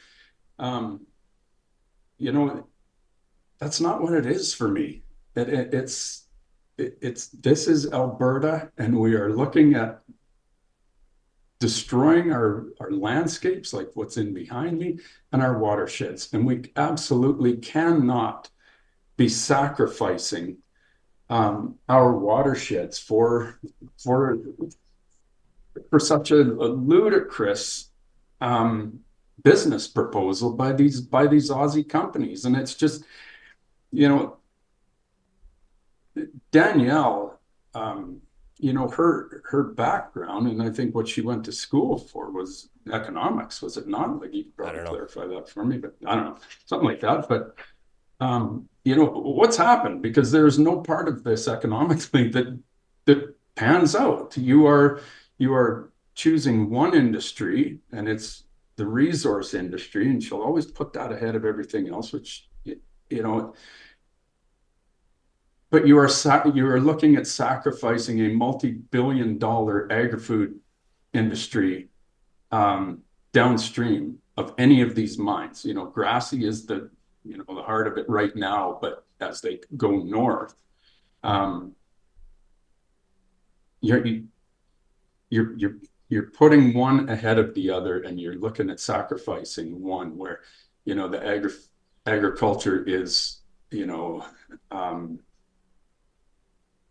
that's not what it is for me. This is Alberta, and we are looking at destroying our landscapes, like what's in behind me, and our watersheds. And we absolutely cannot be sacrificing our watersheds for such a ludicrous business proposal by these Aussie companies. And it's just, Danielle, her background, and I think what she went to school for was economics, was it not? Like, you could probably clarify that for me, but I don't know, something like that. But what's happened? Because there's no part of this economically that pans out. You are choosing one industry, and it's the resource industry, and she'll always put that ahead of everything else, which, you know, but you are looking at sacrificing a multi-billion-dollar agri-food industry downstream of any of these mines. You know, Grassy is the heart of it right now, but as they go north, you're putting one ahead of the other, and you're looking at sacrificing one where, the agriculture is,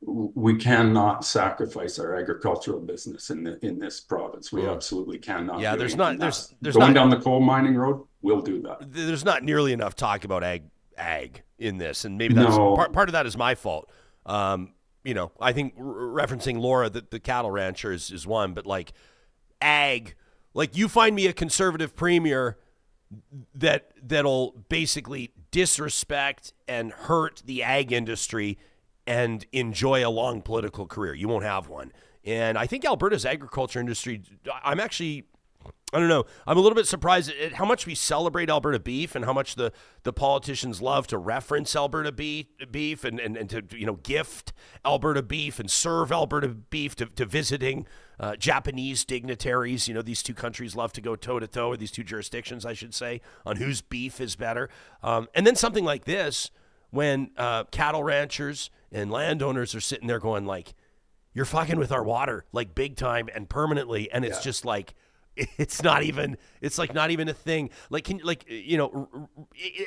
we cannot sacrifice our agricultural business in this province. We absolutely cannot.
Yeah, there's not
going down the coal mining road. We'll do that.
There's not nearly enough talk about ag in this, and maybe that's part of that is my fault. I think referencing Laura, the cattle rancher is one, but like ag, like you find me a conservative premier that'll basically disrespect and hurt the ag industry and enjoy a long political career. You won't have one. And I think Alberta's agriculture industry, I don't know. I'm a little bit surprised at how much we celebrate Alberta beef and how much the politicians love to reference Alberta beef and to, gift Alberta beef and serve Alberta beef to visiting Japanese dignitaries. These two countries love to go toe-to-toe, or these two jurisdictions, I should say, on whose beef is better. And then something like this, when cattle ranchers and landowners are sitting there going like, you're fucking with our water, like big time and permanently. And it's just like, it's not even a thing.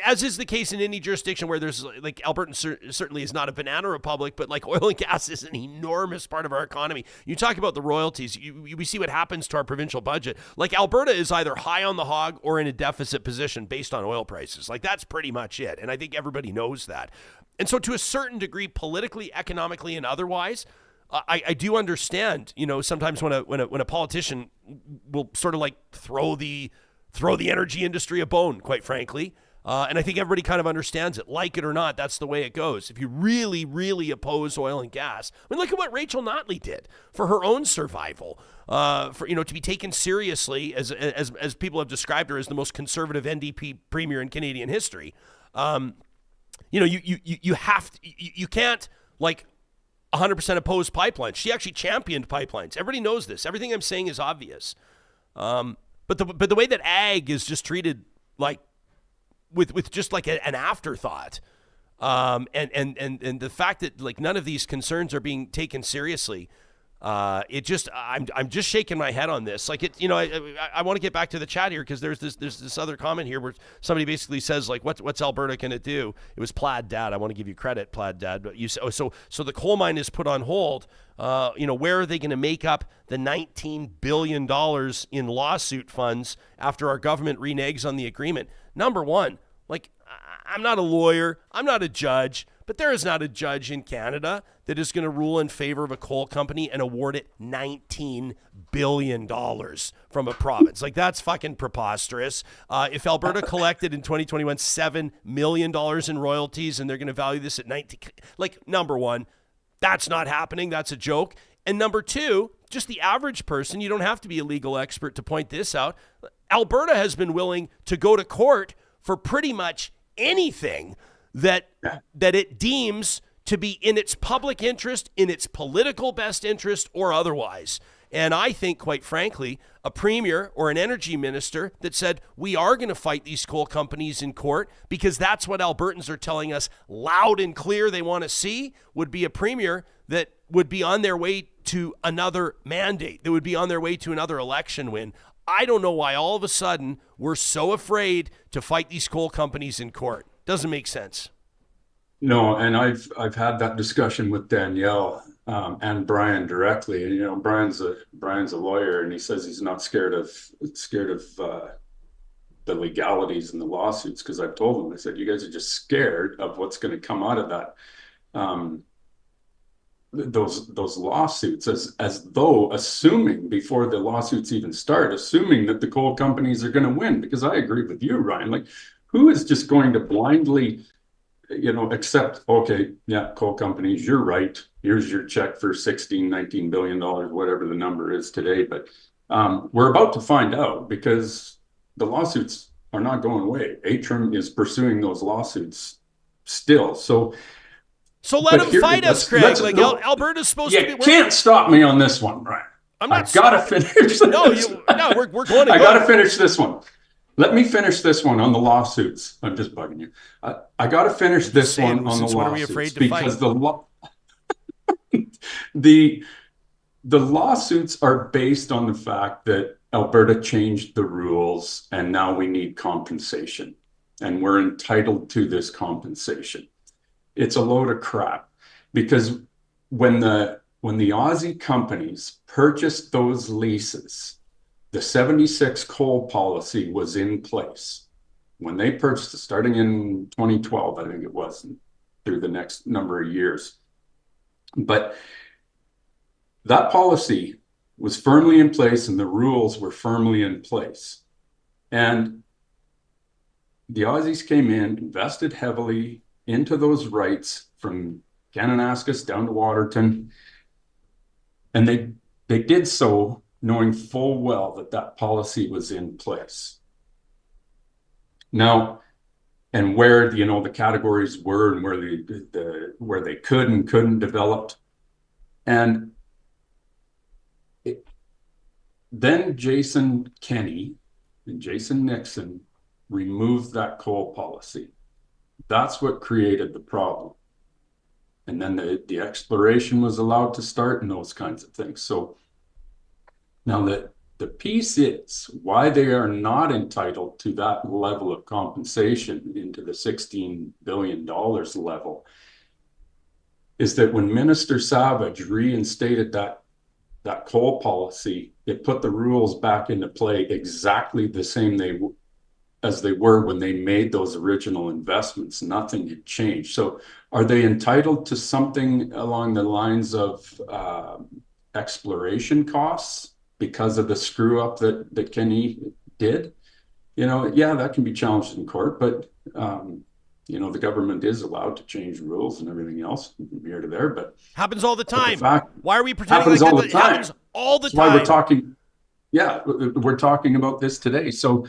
As is the case in any jurisdiction where there's like Alberta certainly is not a banana republic, but like oil and gas is an enormous part of our economy. You talk about the royalties, we see what happens to our provincial budget. Like Alberta is either high on the hog or in a deficit position based on oil prices. Like that's pretty much it. And I think everybody knows that. And so to a certain degree, politically, economically, and otherwise, I do understand, sometimes when a politician will sort of like throw the energy industry a bone, quite frankly. And I think everybody kind of understands it. Like it or not, that's the way it goes. If you really, really oppose oil and gas, I mean, look at what Rachel Notley did for her own survival, to be taken seriously as people have described her as the most conservative NDP premier in Canadian history. You can't like 100% opposed pipelines. She actually championed pipelines. Everybody knows this. Everything I'm saying is obvious. But the way that ag is just treated like with just like an afterthought, and the fact that like none of these concerns are being taken seriously, I'm just shaking my head on this. Like I want to get back to the chat here because there's this other comment here where somebody basically says like what's Alberta going to do? It was Plaid Dad. I want to give you credit, Plaid Dad. But so the coal mine is put on hold. Where are they going to make up the $19 billion in lawsuit funds after our government reneges on the agreement? Number one, like I'm not a lawyer, I'm not a judge. But there is not a judge in Canada that is going to rule in favor of a coal company and award it $19 billion from a province. Like, that's fucking preposterous. If Alberta collected in 2021 $7 million in royalties and they're going to value this at 19, like, number one, that's not happening. That's a joke. And number two, just the average person, you don't have to be a legal expert to point this out. Alberta has been willing to go to court for pretty much anything that it deems to be in its public interest, in its political best interest, or otherwise. And I think, quite frankly, a premier or an energy minister that said, we are going to fight these coal companies in court because that's what Albertans are telling us loud and clear they want to see, would be a premier that would be on their way to another mandate, that would be on their way to another election win. I don't know why all of a sudden we're so afraid to fight these coal companies in court. Doesn't make sense.
No, and I've had that discussion with Danielle and Brian directly. And Brian's a lawyer, and he says he's not scared of the legalities and the lawsuits, because I've told him, I said, you guys are just scared of what's going to come out of that. Those lawsuits, as though assuming before the lawsuits even start, assuming that the coal companies are going to win. Because I agree with you, Ryan. Like, who is just going to blindly accept, okay, yeah, coal companies, you're right. Here's your check for 16, $19 billion, whatever the number is today. But we're about to find out because the lawsuits are not going away. Atrim is pursuing those lawsuits still. So
let them fight us, Craig. Alberta's supposed to be.
You can't stop me on this one, Brian.
I'm not.
I gotta finish. This.
We're going to.
I gotta finish this one. Let me finish this one on the lawsuits. I'm just bugging you. I got to finish this one on the lawsuits.
What are we afraid to
because
fight?
the lawsuits are based on the fact that Alberta changed the rules and now we need compensation and we're entitled to this compensation. It's a load of crap because when the Aussie companies purchased those leases, the 76 coal policy was in place when they purchased it, starting in 2012, I think it was, through the next number of years. But that policy was firmly in place and the rules were firmly in place. And the Aussies came in, invested heavily into those rights from Kananaskis down to Waterton. And they did so knowing full well that that policy was in place. Now, and where the categories were and where they could and couldn't develop, and then Jason Kenney and Jason Nixon removed that coal policy. That's what created the problem. And then the exploration was allowed to start and those kinds of things. So now the piece is why they are not entitled to that level of compensation into the $16 billion level is that when Minister Savage reinstated that coal policy, it put the rules back into play exactly the same as they were when they made those original investments. Nothing had changed. So are they entitled to something along the lines of exploration costs because of the screw up that Kenny did? Yeah, that can be challenged in court, but the government is allowed to change rules and everything else from here to there. But
happens all the time. Why are we
happens
pretending
all the time?
Happens all the
time.
That's
why we're talking. Yeah, we're talking about this today. So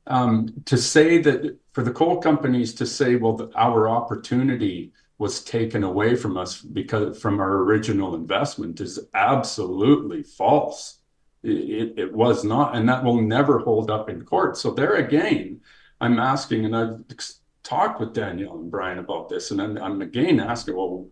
to say that for the coal companies to say, well, our opportunity was taken away from us because from our original investment is absolutely false. It was not, and that will never hold up in court. So there again, I'm asking, and I've talked with Danielle and Brian about this, and I'm again asking, well,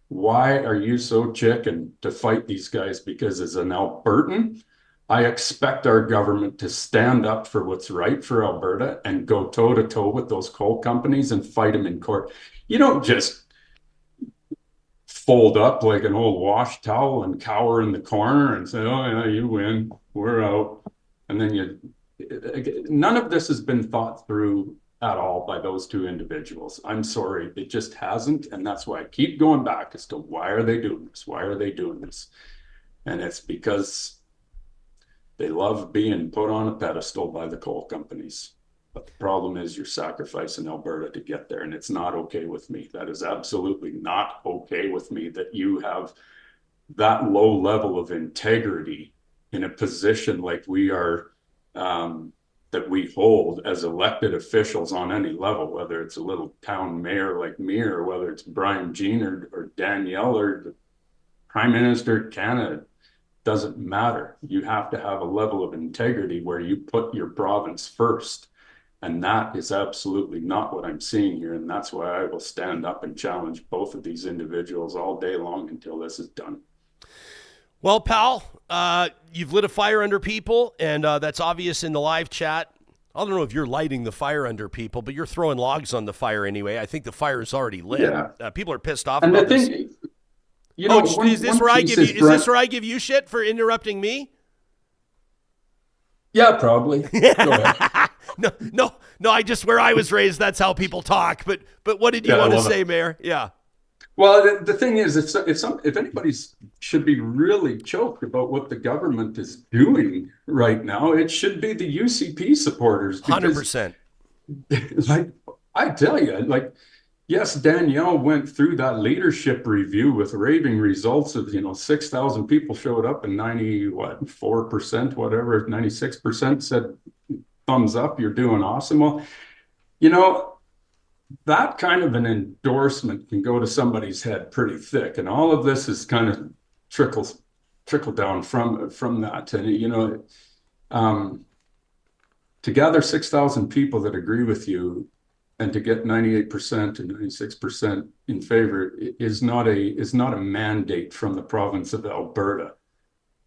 why are you so chicken to fight these guys? Because as an Albertan, I expect our government to stand up for what's right for Alberta and go toe to toe with those coal companies and fight them in court. You don't just fold up like an old wash towel and cower in the corner and say, oh yeah, you win, we're out. And then none of this has been thought through at all by those two individuals. I'm sorry, it just hasn't. And that's why I keep going back as to why are they doing this? Why are they doing this? And it's because they love being put on a pedestal by the coal companies. But the problem is you're sacrificing Alberta to get there, and it's not okay with me. That is absolutely not okay with me that you have that low level of integrity in a position like we are, that we hold as elected officials on any level, whether it's a little town mayor like me, or whether it's Brian Jean or Danielle or the Prime Minister of Canada. Doesn't matter. You have to have a level of integrity where you put your province first. And that is absolutely not what I'm seeing here. And that's why I will stand up and challenge both of these individuals all day long until this is done.
Well, pal, you've lit a fire under people, and that's obvious in the live chat. I don't know if you're lighting the fire under people, but you're throwing logs on the fire anyway. I think the fire is already lit. Yeah. People are pissed off about this. Is this where I give you shit for interrupting me?
Yeah, probably. Go ahead.
No. I just where I was raised, that's how people talk. But what did you want to say, Mayor? Yeah.
Well, the thing is, if anybody should be really choked about what the government is doing right now, it should be the UCP supporters.
100%.
Like I tell you, like yes, Danielle went through that leadership review with raving results of, 6,000 people showed up and 4%, whatever, 96% said thumbs up, you're doing awesome. Well, that kind of an endorsement can go to somebody's head pretty thick. And all of this is kind of trickle down from that. And, to gather 6,000 people that agree with you and to get 98% and 96% in favor is not a mandate from the province of Alberta.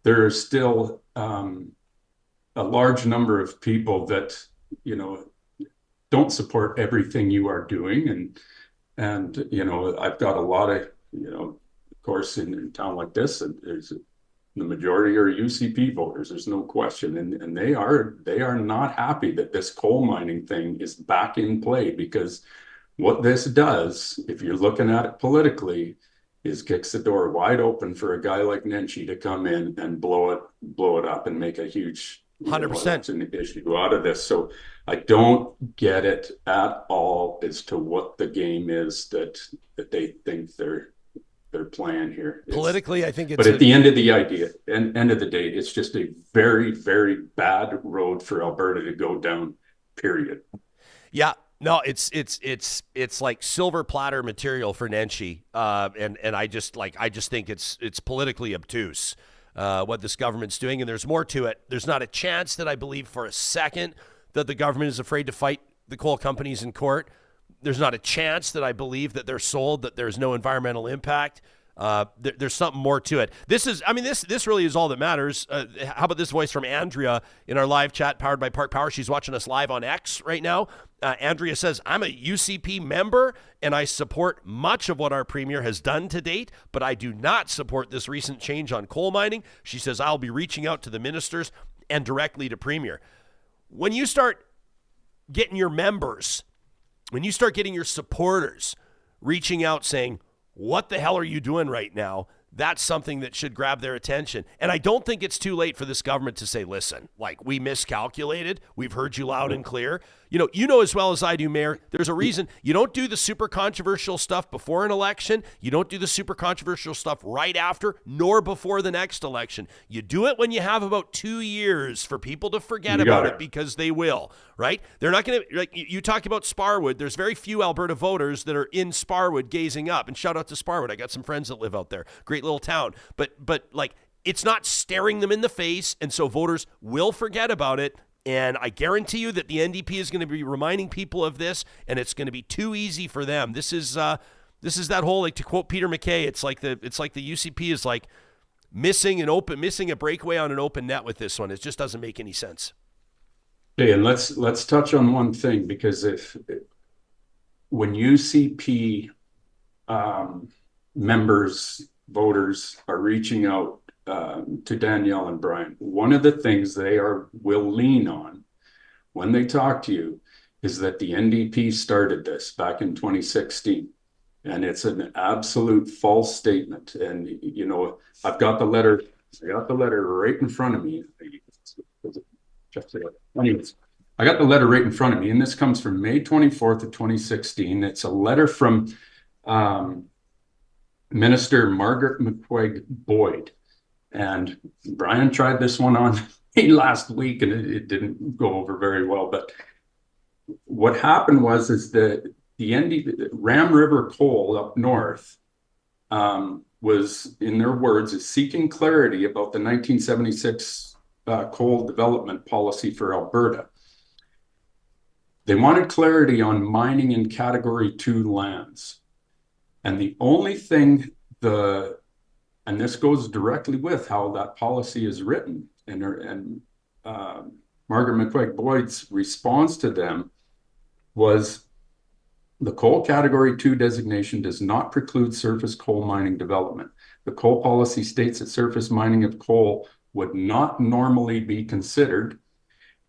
There are still a large number of people that, don't support everything you are doing. And I've got a lot of, of course, in a town like this, there's the majority are UCP voters. There's no question. And they are not happy that this coal mining thing is back in play, because what this does, if you're looking at it politically, is kicks the door wide open for a guy like Lyndsi to come in and blow it up and make a huge
100%
an issue out of this. So I don't get it at all as to what the game is that they think they're playing here.
Politically, I think it's...
But at the end of the day, it's just a very, very bad road for Alberta to go down, period.
Yeah. No, it's like silver platter material for Lyndsi, and I just think it's politically obtuse what this government's doing, and there's more to it. There's not a chance that I believe for a second that the government is afraid to fight the coal companies in court. There's not a chance that I believe that they're sold that there's no environmental impact. There's something more to it. This really is all that matters. How about this voice from Andrea in our live chat powered by Park Power? She's watching us live on X right now. Andrea says, I'm a UCP member and I support much of what our premier has done to date, but I do not support this recent change on coal mining. She says, I'll be reaching out to the ministers and directly to premier. When you start getting your members, when you start getting your supporters reaching out saying, what the hell are you doing right now? That's something that should grab their attention. And I don't think it's too late for this government to say, listen, we miscalculated. We've heard you loud and clear. You know as well as I do, Mayor, there's a reason you don't do the super controversial stuff before an election. You don't do the super controversial stuff right after, nor before the next election. You do it when you have about 2 years for people to forget about it, because they will, right? They're not going to, you talk about Sparwood. There's very few Alberta voters that are in Sparwood gazing up. And shout out to Sparwood. I got some friends that live out there. Great little town. But it's not staring them in the face. And so voters will forget about it. And I guarantee you that the NDP is going to be reminding people of this, and it's going to be too easy for them. This is that whole, to quote Peter MacKay, it's like the UCP is like missing a breakaway on an open net with this one. It just doesn't make any sense.
Okay, and let's touch on one thing, because when UCP members, voters are reaching out to Danielle and Brian, one of the things they will lean on when they talk to you is that the NDP started this back in 2016, and it's an absolute false statement. And I've got the letter. I got the letter right in front of me. Anyways, I got the letter right in front of me, and this comes from May 24th of 2016. It's a letter from Minister Margaret McQuaig-Boyd. And Brian tried this one on me last week, and it didn't go over very well. But what happened was that the Ram River Coal up north was, in their words, is seeking clarity about the 1976 coal development policy for Alberta. They wanted clarity on mining in Category 2 lands. And the only thing and this goes directly with how that policy is written, and Margaret McQuaig-Boyd's response to them was, the coal Category 2 designation does not preclude surface coal mining development. The coal policy states that surface mining of coal would not normally be considered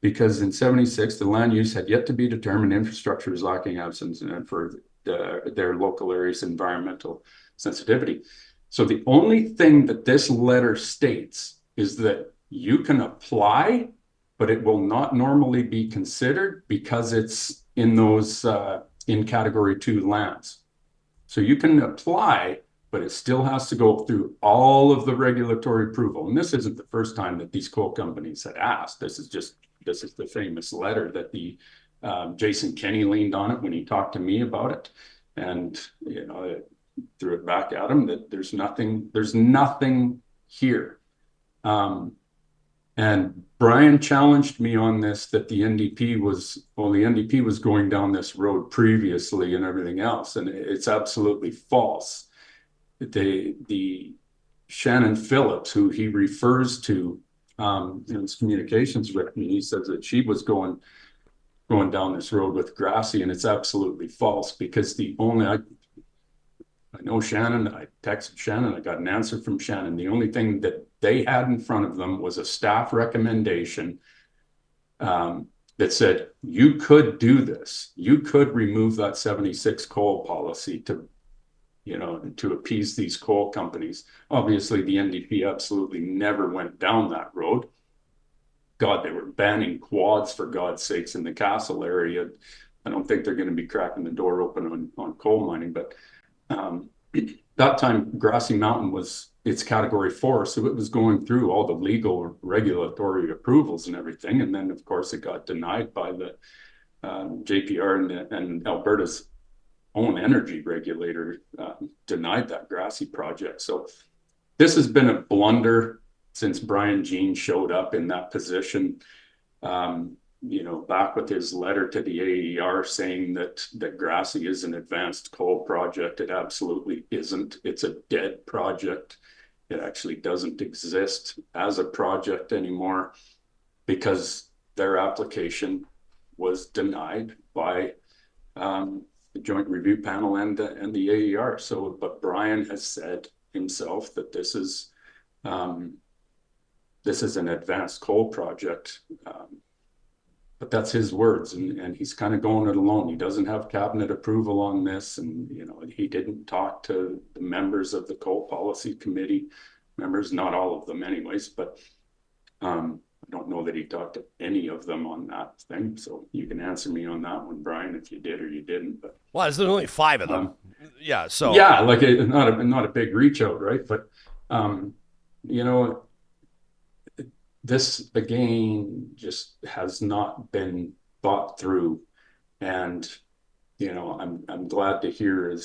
because in 76, the land use had yet to be determined, infrastructure is lacking absence, and for their local areas' environmental sensitivity. So the only thing that this letter states is that you can apply, but it will not normally be considered because it's in those in Category 2 lands. So you can apply, but it still has to go through all of the regulatory approval. And this isn't the first time that these coal companies had asked. This is the famous letter that the Jason Kenney leaned on it when he talked to me about it. And, I threw it back at him that there's nothing here. And Brian challenged me on this, that the NDP was going down this road previously and everything else. And it's absolutely false. The Shannon Phillips, who he refers to in his communications with me, he says that she was going down this road with Grassy, and it's absolutely false, because I know Shannon, I texted Shannon, I got an answer from Shannon. The only thing that they had in front of them was a staff recommendation that said, you could do this. You could remove that 76 coal policy to appease these coal companies. Obviously, the NDP absolutely never went down that road. God, they were banning quads, for God's sakes, in the Castle area. I don't think they're going to be cracking the door open on coal mining, but that time Grassy Mountain was its category 4, so it was going through all the legal regulatory approvals and everything. And then, of course, it got denied by the JPR, and Alberta's own energy regulator denied that Grassy project. So this has been a blunder since Brian Jean showed up in that position. Back with his letter to the AER saying that Grassy is an advanced coal project. It absolutely isn't. It's a dead project. It actually doesn't exist as a project anymore, because their application was denied by the Joint Review Panel and the AER. So, but Brian has said himself that this is an advanced coal project. But that's his words, and he's kind of going it alone. He doesn't have cabinet approval on this, and he didn't talk to the members of the coal policy committee members, not all of them anyways, but I don't know that he talked to any of them on that thing. So you can answer me on that one, Brian, if you did or you didn't. But
there's only 5 of them.
Not a big reach out, right? But this again just has not been thought through, and I'm glad to hear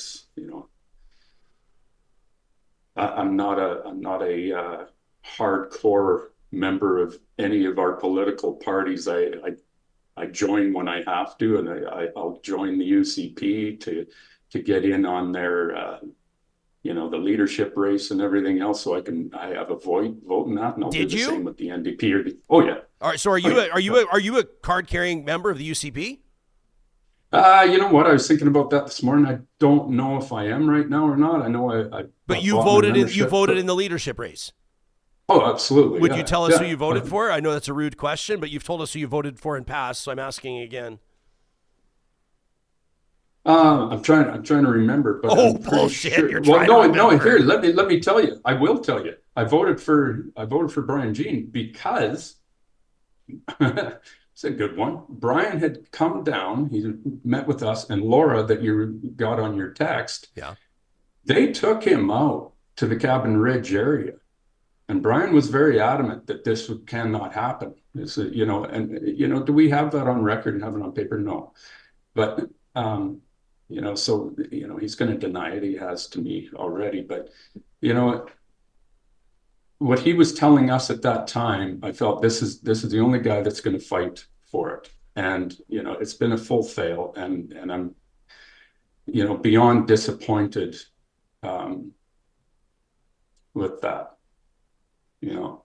I'm not a hardcore member of any of our political parties. I join when I have to, and I'll join the UCP to get in on their the leadership race and everything else, so I have a vote in that, and I'll do the same with the NDP. Oh yeah.
All right. So are you a card carrying member of the UCP?
You know what? I was thinking about that this morning. I don't know if I am right now or not. I know I
But you voted in the leadership race.
Oh, absolutely.
Would you tell us who you voted for? I know that's a rude question, but you've told us who you voted for in past, so I'm asking again.
I'm trying to remember, but
bullshit!
Sure.
You're trying to remember.
Here, let me tell you. I will tell you. I voted for Brian Jean because it's a good one. Brian had come down. He met with us, and Laura, that you got on your text.
Yeah.
They took him out to the Cabin Ridge area, and Brian was very adamant that this cannot happen. Do we have that on record and have it on paper? No, but. So he's going to deny it. He has to me already. But what he was telling us at that time, I felt this is the only guy that's going to fight for it. And it's been a full fail, and I'm beyond disappointed with that. Now,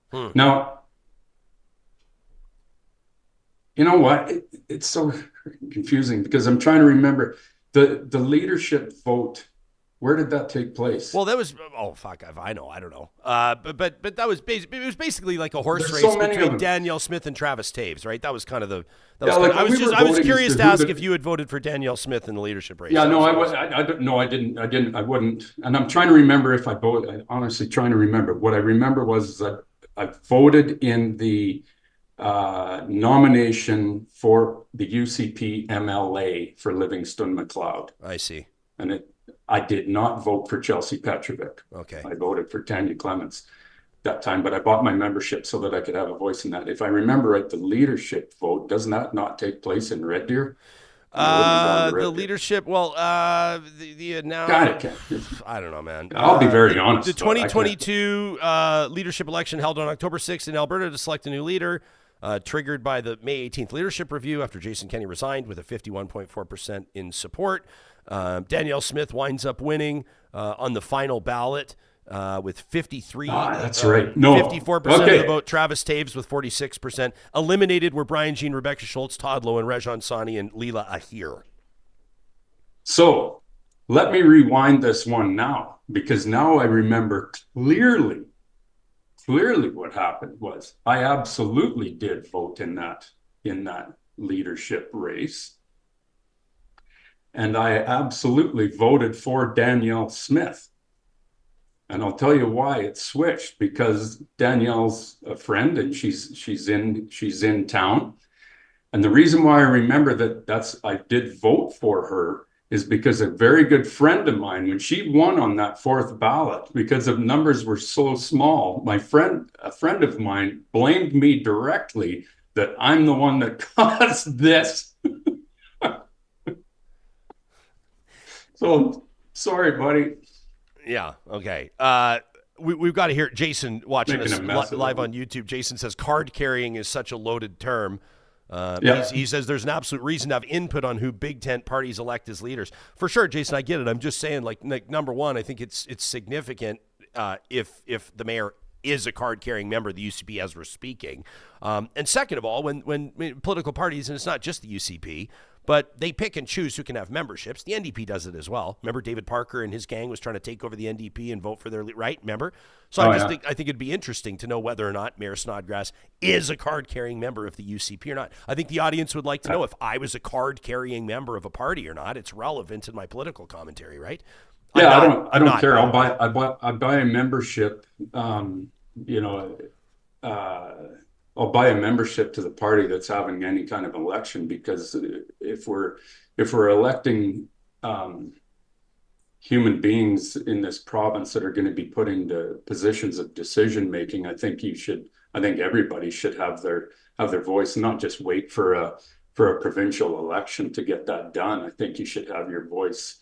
you know what? It's so confusing because I'm trying to remember. The leadership vote, where did that take place?
Well, that was I don't know. But that was basically like a horse race between Danielle Smith and Travis Taves, right? That was kind of the. I was curious to ask if you had voted for Danielle Smith in the leadership race.
Yeah, no, I didn't. I wouldn't. And I'm trying to remember if I voted. I'm honestly trying to remember. What I remember was that I voted in the nomination for the UCP MLA for Livingston McLeod.
I see.
And I did not vote for Chelsea Petrovic.
Okay.
I voted for Tanya Clements that time, but I bought my membership so that I could have a voice in that. If I remember right, the leadership vote, doesn't that not take place in Red Deer?
The leadership, well, now,
God,
I don't know, man.
I'll be very honest.
The 2022 leadership election held on October 6th in Alberta to select a new leader, triggered by the May 18th leadership review after Jason Kenney resigned with a 51.4% in support. Danielle Smith winds up winning on the final ballot. With 53,
that's right. No,
54% of the vote. Travis Taves with 46%. Eliminated were Brian Jean, Rebecca Schultz, Todd Lowe, and Rejan Sani and Leela Ahir.
So let me rewind this one now, because now I remember clearly what happened was I absolutely did vote in that leadership race. And I absolutely voted for Danielle Smith. And I'll tell you why it switched, because Danielle's a friend and she's in town. And the reason why I remember that I did vote for her is because a very good friend of mine, when she won on that fourth ballot, because the numbers were so small, a friend of mine blamed me directly that I'm the one that caused this. So sorry, buddy.
Yeah. Okay. We've got to hear Jason watching us live on YouTube. Jason says card carrying is such a loaded term. He says there's an absolute reason to have input on who big tent parties elect as leaders. For sure, Jason, I get it. I'm just saying, like number one, I think it's significant if the mayor is a card-carrying member of the UCP as we're speaking. And second of all, when political parties, and it's not just the UCP, but they pick and choose who can have memberships. The NDP does it as well. Remember, David Parker and his gang was trying to take over the NDP and vote for their right. Remember, so I think it'd be interesting to know whether or not Mayor Snodgrass is a card-carrying member of the UCP or not. I think the audience would like to know if I was a card-carrying member of a party or not. It's relevant in my political commentary, right?
Yeah, I don't care. I buy a membership. I'll buy a membership to the party that's having any kind of election, because if we're electing human beings in this province that are going to be put into positions of decision making, I think everybody should have their voice, and not just wait for a provincial election to get that done. I think you should have your voice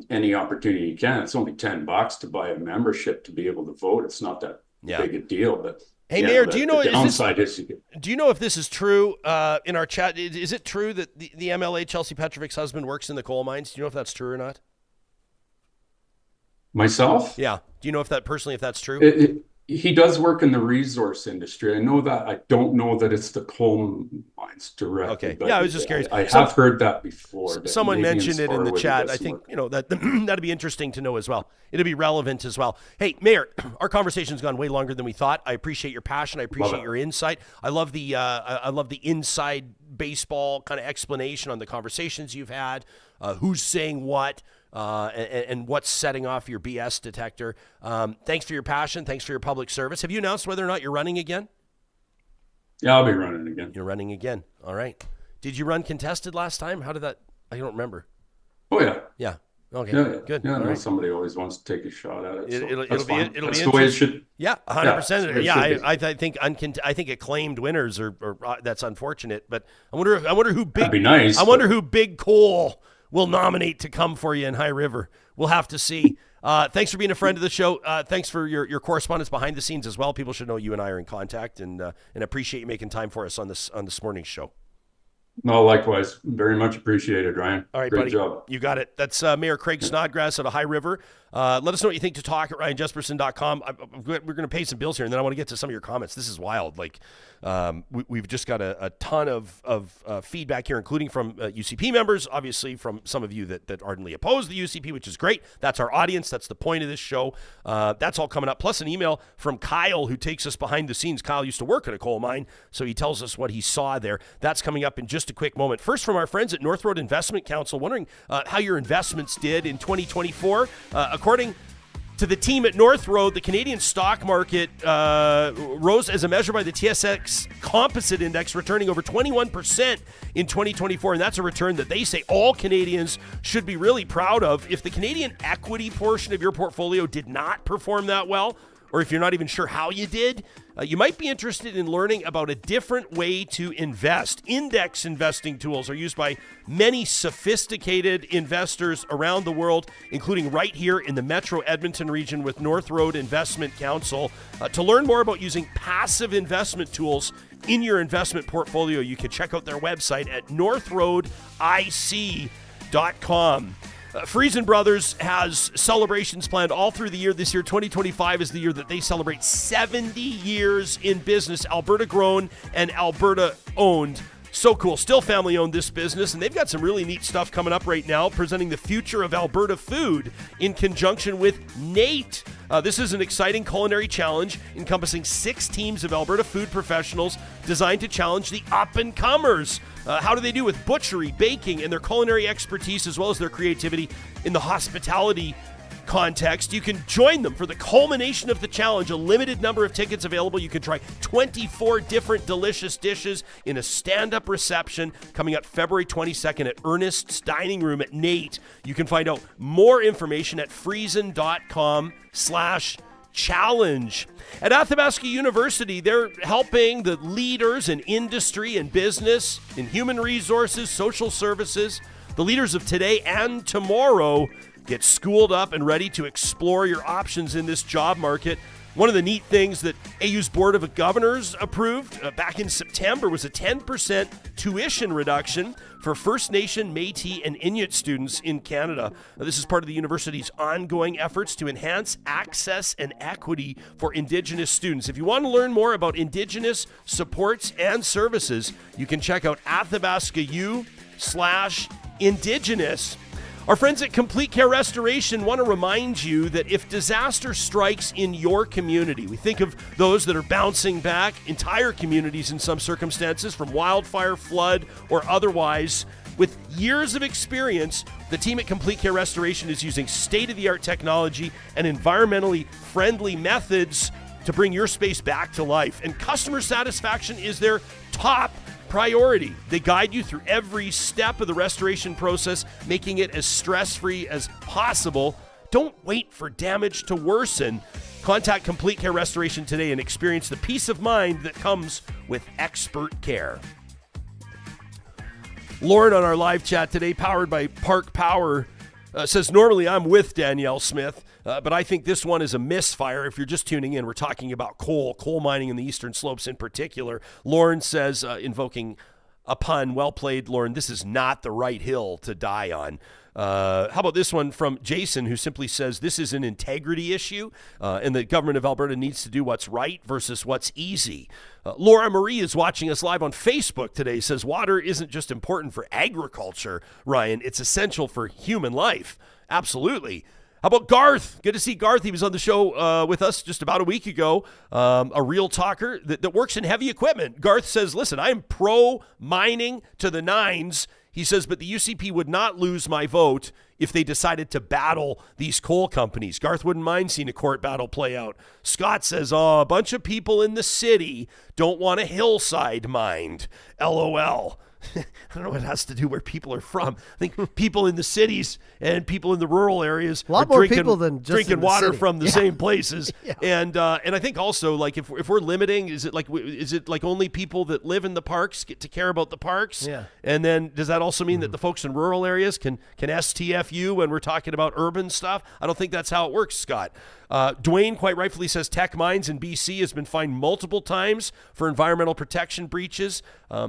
any opportunity you can. It's only $10 to buy a membership to be able to vote. It's not that big a deal, but.
Hey, Mayor, do you know if this is true in our chat? Is it true that the MLA Chelsea Petrovic's husband works in the coal mines? Do you know if that's true or not?
Myself?
Yeah. Do you know if that's true?
He does work in the resource industry. I know that. I don't know that it's the coal mines directly.
Okay. Yeah, I was just curious.
I have heard that before.
Someone mentioned it in the chat. I think that'd be interesting to know as well. It'll be relevant as well. Hey, Mayor, our conversation's gone way longer than we thought. I appreciate your passion. I appreciate your insight. I love the inside baseball kind of explanation on the conversations you've had. Who's saying what. And what's setting off your BS detector. Thanks for your passion. Thanks for your public service. Have you announced whether or not you're running again?
Yeah, I'll be running again.
You're running again. All right. Did you run contested last time? How did that? I don't remember.
Oh, yeah.
Yeah. Okay.
Yeah,
good.
Yeah,
right.
Somebody always wants to take a shot at it.
It'll be
That's the way it should.
Yeah, 100%. Yeah, I think acclaimed winners are that's unfortunate. But I wonder who big.
That'd be nice.
I wonder who Big Coal will nominate to come for you in High River. We'll have to see. Thanks for being a friend of the show. Thanks for your correspondence behind the scenes as well. People should know you and I are in contact, and appreciate you making time for us on this morning's show.
No, likewise. Very much appreciated, Ryan.
All right,
Great
buddy.
job.
You got it. That's Mayor Craig Snodgrass out of High River. Let us know what you think to talk at RyanJespersen.com. We're going to pay some bills here, and then I want to get to some of your comments. This is wild. Like, we've just got a ton of feedback here, including from UCP members, obviously from some of you that ardently oppose the UCP, which is great. That's our audience. That's the point of this show. That's all coming up. Plus an email from Kyle, who takes us behind the scenes. Kyle used to work at a coal mine, so he tells us what he saw there. That's coming up in just a quick moment. First, from our friends at North Road Investment Council, wondering how your investments did in 2024. According To the team at North Road, the Canadian stock market rose as a measure by the TSX Composite Index, returning over 21% in 2024. And that's a return that they say all Canadians should be really proud of. If the Canadian equity portion of your portfolio did not perform that well, or if you're not even sure how you did, you might be interested in learning about a different way to invest. Index investing tools are used by many sophisticated investors around the world, including right here in the Metro Edmonton region with North Road Investment Council. To learn more about using passive investment tools in your investment portfolio, you can check out their website at northroadic.com. Friesen Brothers has celebrations planned all through the year. This year, 2025, is the year that they celebrate 70 years in business. Alberta grown and Alberta owned. So cool. Still family owned, this business, and they've got some really neat stuff coming up right now, presenting the future of Alberta food in conjunction with Nate. This is an exciting culinary challenge encompassing 6 teams of Alberta food professionals designed to challenge the up-and-comers. How do they do with butchery, baking, and their culinary expertise, as well as their creativity in the hospitality context? You can join them for the culmination of the challenge. A limited number of tickets available. You can try 24 different delicious dishes in a stand-up reception coming up February 22nd at Ernest's Dining Room at Nate. You can find out more information at friesen.com/challenge. At Athabasca University, they're helping the leaders in industry and business, in human resources, social services, the leaders of today and tomorrow, get schooled up and ready to explore your options in this job market. One of the neat things that AU's Board of Governors approved back in September was a 10% tuition reduction for First Nation, Métis, and Inuit students in Canada. This is part of the university's ongoing efforts to enhance access and equity for Indigenous students. If you want to learn more about Indigenous supports and services, you can check out athabascau.com/Indigenous. Our friends at Complete Care Restoration want to remind you that if disaster strikes in your community, we think of those that are bouncing back, entire communities in some circumstances, from wildfire, flood, or otherwise. With years of experience, the team at Complete Care Restoration is using state-of-the-art technology and environmentally friendly methods to bring your space back to life. And customer satisfaction is their top priority. They guide you through every step of the restoration process, making it as stress-free as possible. Don't wait for damage to worsen. Contact Complete Care Restoration today and experience the peace of mind that comes with expert care. Lauren on our live chat today, powered by Park Power, says, normally I'm with Danielle Smith, but I think this one is a misfire. If you're just tuning in, we're talking about coal mining in the Eastern Slopes in particular. Lauren says, invoking a pun, well played, Lauren, this is not the right hill to die on. How about this one from Jason, who simply says, this is an integrity issue, and the government of Alberta needs to do what's right versus what's easy. Laura Marie is watching us live on Facebook today, says, water isn't just important for agriculture, Ryan, it's essential for human life. Absolutely. How about Garth? Good to see Garth. He was on the show with us just about a week ago, a real talker that works in heavy equipment. Garth says, listen, I am pro-mining to the nines. He says, but the UCP would not lose my vote if they decided to battle these coal companies. Garth wouldn't mind seeing a court battle play out. Scott says, a bunch of people in the city don't want a hillside mined. LOL. I don't know what it has to do where people are from. I think people in the cities and people in the rural areas
a lot more people than just
drinking water
city.
from the same places.
Yeah.
And I think also, like, if we're limiting, is it like only people that live in the parks get to care about the parks?
Yeah.
And then does that also mean that the folks in rural areas can STFU when we're talking about urban stuff? I don't think that's how it works, Scott. Dwayne quite rightfully says Tech Mines in BC has been fined multiple times for environmental protection breaches.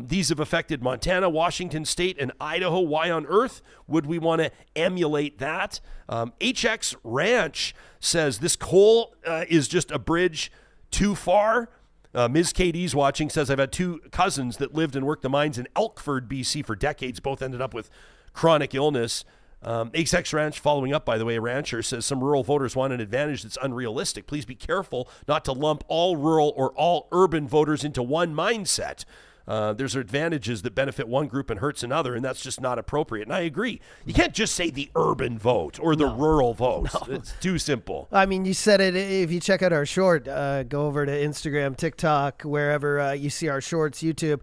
These have affected Montana, Washington State, and Idaho. Why on earth would we want to emulate that? HX Ranch says this coal is just a bridge too far. Ms. KD's watching, says, I've had 2 cousins that lived and worked the mines in Elkford, BC for decades. Both ended up with chronic illness. HX Ranch, following up, by the way, a rancher, says some rural voters want an advantage that's unrealistic. Please be careful not to lump all rural or all urban voters into one mindset. There's advantages that benefit one group and hurts another, and that's just not appropriate. And I agree. You can't just say the urban vote or the rural vote. No. It's too simple.
I mean, you said it. If you check out our short, go over to Instagram, TikTok, wherever you see our shorts, YouTube.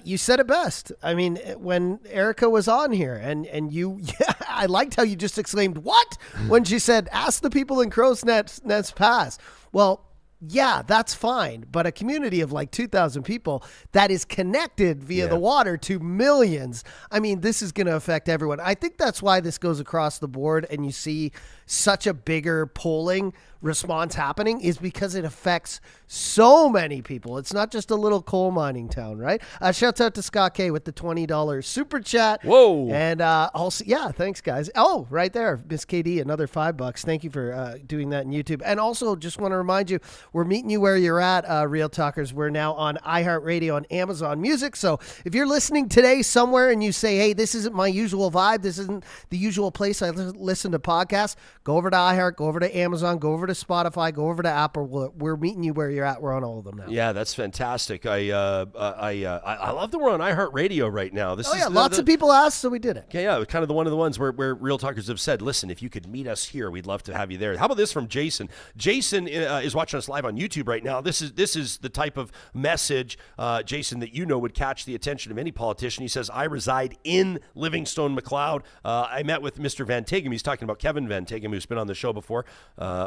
You said it best. I mean, when Erica was on here, and you, I liked how you just exclaimed, "What?" when she said, "Ask the people in Crow's Nest Pass." Well, yeah, that's fine. But a community of like 2,000 people that is connected via the water to millions. I mean, this is going to affect everyone. I think that's why this goes across the board and you see such a bigger polling response happening, is because it affects so many people. It's not just a little coal mining town, right? Shouts out to Scott K with the $20 super chat.
Whoa.
And also, yeah, thanks guys. Oh, right there, Miss KD, another $5. Thank you for doing that on YouTube. And also just want to remind you, we're meeting you where you're at, Real Talkers. We're now on iHeartRadio and Amazon Music. So if you're listening today somewhere and you say, hey, this isn't my usual vibe, this isn't the usual place I listen to podcasts, go over to iHeart, go over to Amazon, go over to Spotify, go over to Apple. We're meeting you where you're at. We're on all of them now.
Yeah, that's fantastic. I love that we're on iHeartRadio right now.
Lots of people asked, so we did it.
Yeah, kind of one of the ones where Real Talkers have said, listen, if you could meet us here, we'd love to have you there. How about this from Jason? Jason is watching us live on YouTube right now. This is the type of message, Jason, that would catch the attention of any politician. He says, I reside in Livingstone, McLeod. I met with Mr. Van Tighem. He's talking about Kevin Van Tighem, who's been on the show before,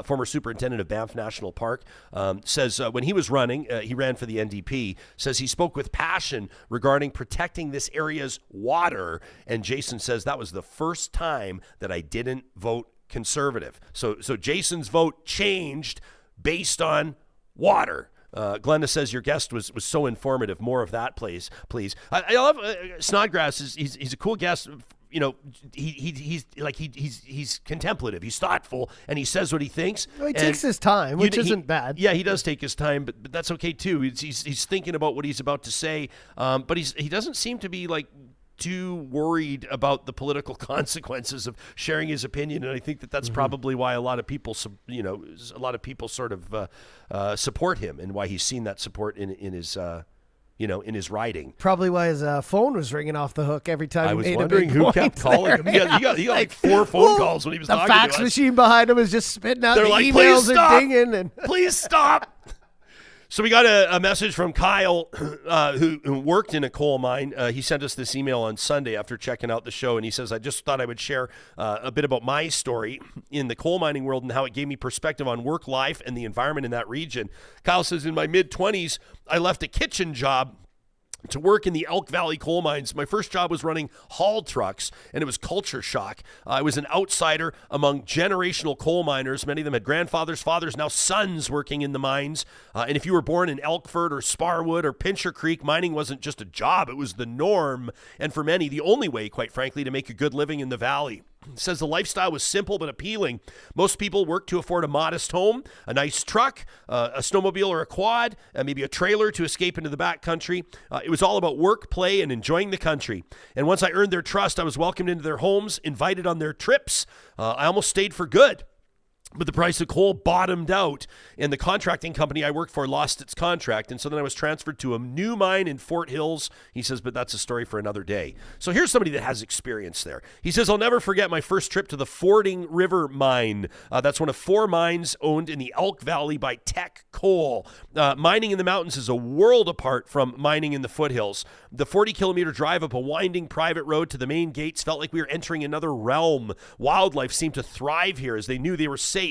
former superintendent of Banff National Park. Says when he was running, he ran for the NDP, says he spoke with passion regarding protecting this area's water. And Jason says that was the first time that I didn't vote Conservative. So Jason's vote changed based on water. Glenda says your guest was so informative. More of that, please. I love Snodgrass. He's a cool guest. He's contemplative. He's thoughtful, and he says what he thinks.
Well, he takes his time, which isn't bad.
Yeah, he does take his time, but that's okay too. He's thinking about what he's about to say, but he doesn't seem to be like too worried about the political consequences of sharing his opinion, and I think that's probably why a lot of people, sort of support him, and why he's seen that support in his. In his writing.
Probably why his phone was ringing off the hook every time.
I was wondering who kept calling him. He got like 4 phone calls when he was talking to us.
The fax machine behind him is just spitting out.
They're
the
like,
emails
please stop.
and dinging. And
please stop. So we got a message from Kyle, who worked in a coal mine. He sent us this email on Sunday after checking out the show, and he says, I just thought I would share a bit about my story in the coal mining world and how it gave me perspective on work life and the environment in that region. Kyle says, in my mid-20s, I left a kitchen job to work in the Elk Valley coal mines. My first job was running haul trucks, and it was culture shock. I was an outsider among generational coal miners. Many of them had grandfathers, fathers, now sons working in the mines. And if you were born in Elkford or Sparwood or Pincher Creek, mining wasn't just a job, it was the norm. And for many, the only way, quite frankly, to make a good living in the valley. It says the lifestyle was simple but appealing. Most people worked to afford a modest home, a nice truck, a snowmobile or a quad, maybe a trailer to escape into the backcountry. It was all about work, play, and enjoying the country. And once I earned their trust, I was welcomed into their homes, invited on their trips. I almost stayed for good. But the price of coal bottomed out, and the contracting company I worked for lost its contract. And so then I was transferred to a new mine in Fort Hills. He says, but that's a story for another day. So here's somebody that has experience there. He says, I'll never forget my first trip to the Fording River mine. That's one of 4 mines owned in the Elk Valley by Teck Coal. Mining in the mountains is a world apart from mining in the foothills. The 40-kilometer drive up a winding private road to the main gates felt like we were entering another realm. Wildlife seemed to thrive here as they knew they were safe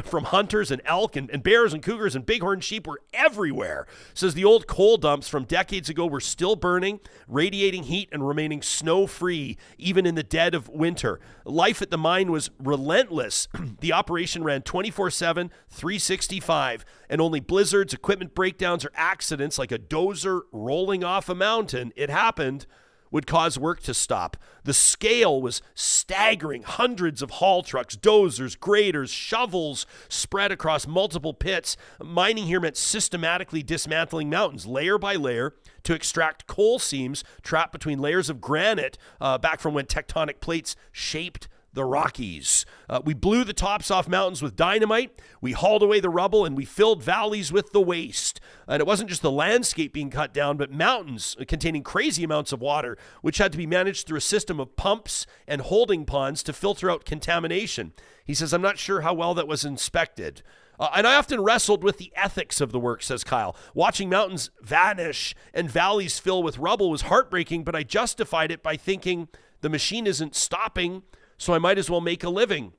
from hunters, and elk and bears and cougars and bighorn sheep were everywhere. Says the old coal dumps from decades ago were still burning, radiating heat and remaining snow-free even in the dead of winter. Life at the mine was relentless. The operation ran 24/7, 365, and only blizzards, equipment breakdowns, or accidents like a dozer rolling off a mountain, it happened, would cause work to stop. The scale was staggering. Hundreds of haul trucks, dozers, graders, shovels spread across multiple pits. Mining here meant systematically dismantling mountains layer by layer to extract coal seams trapped between layers of granite back from when tectonic plates shaped the Rockies. We blew the tops off mountains with dynamite, we hauled away the rubble, and we filled valleys with the waste. And it wasn't just the landscape being cut down, but mountains containing crazy amounts of water, which had to be managed through a system of pumps and holding ponds to filter out contamination. He says, I'm not sure how well that was inspected. And I often wrestled with the ethics of the work, says Kyle. Watching mountains vanish and valleys fill with rubble was heartbreaking, but I justified it by thinking the machine isn't stopping, so I might as well make a living.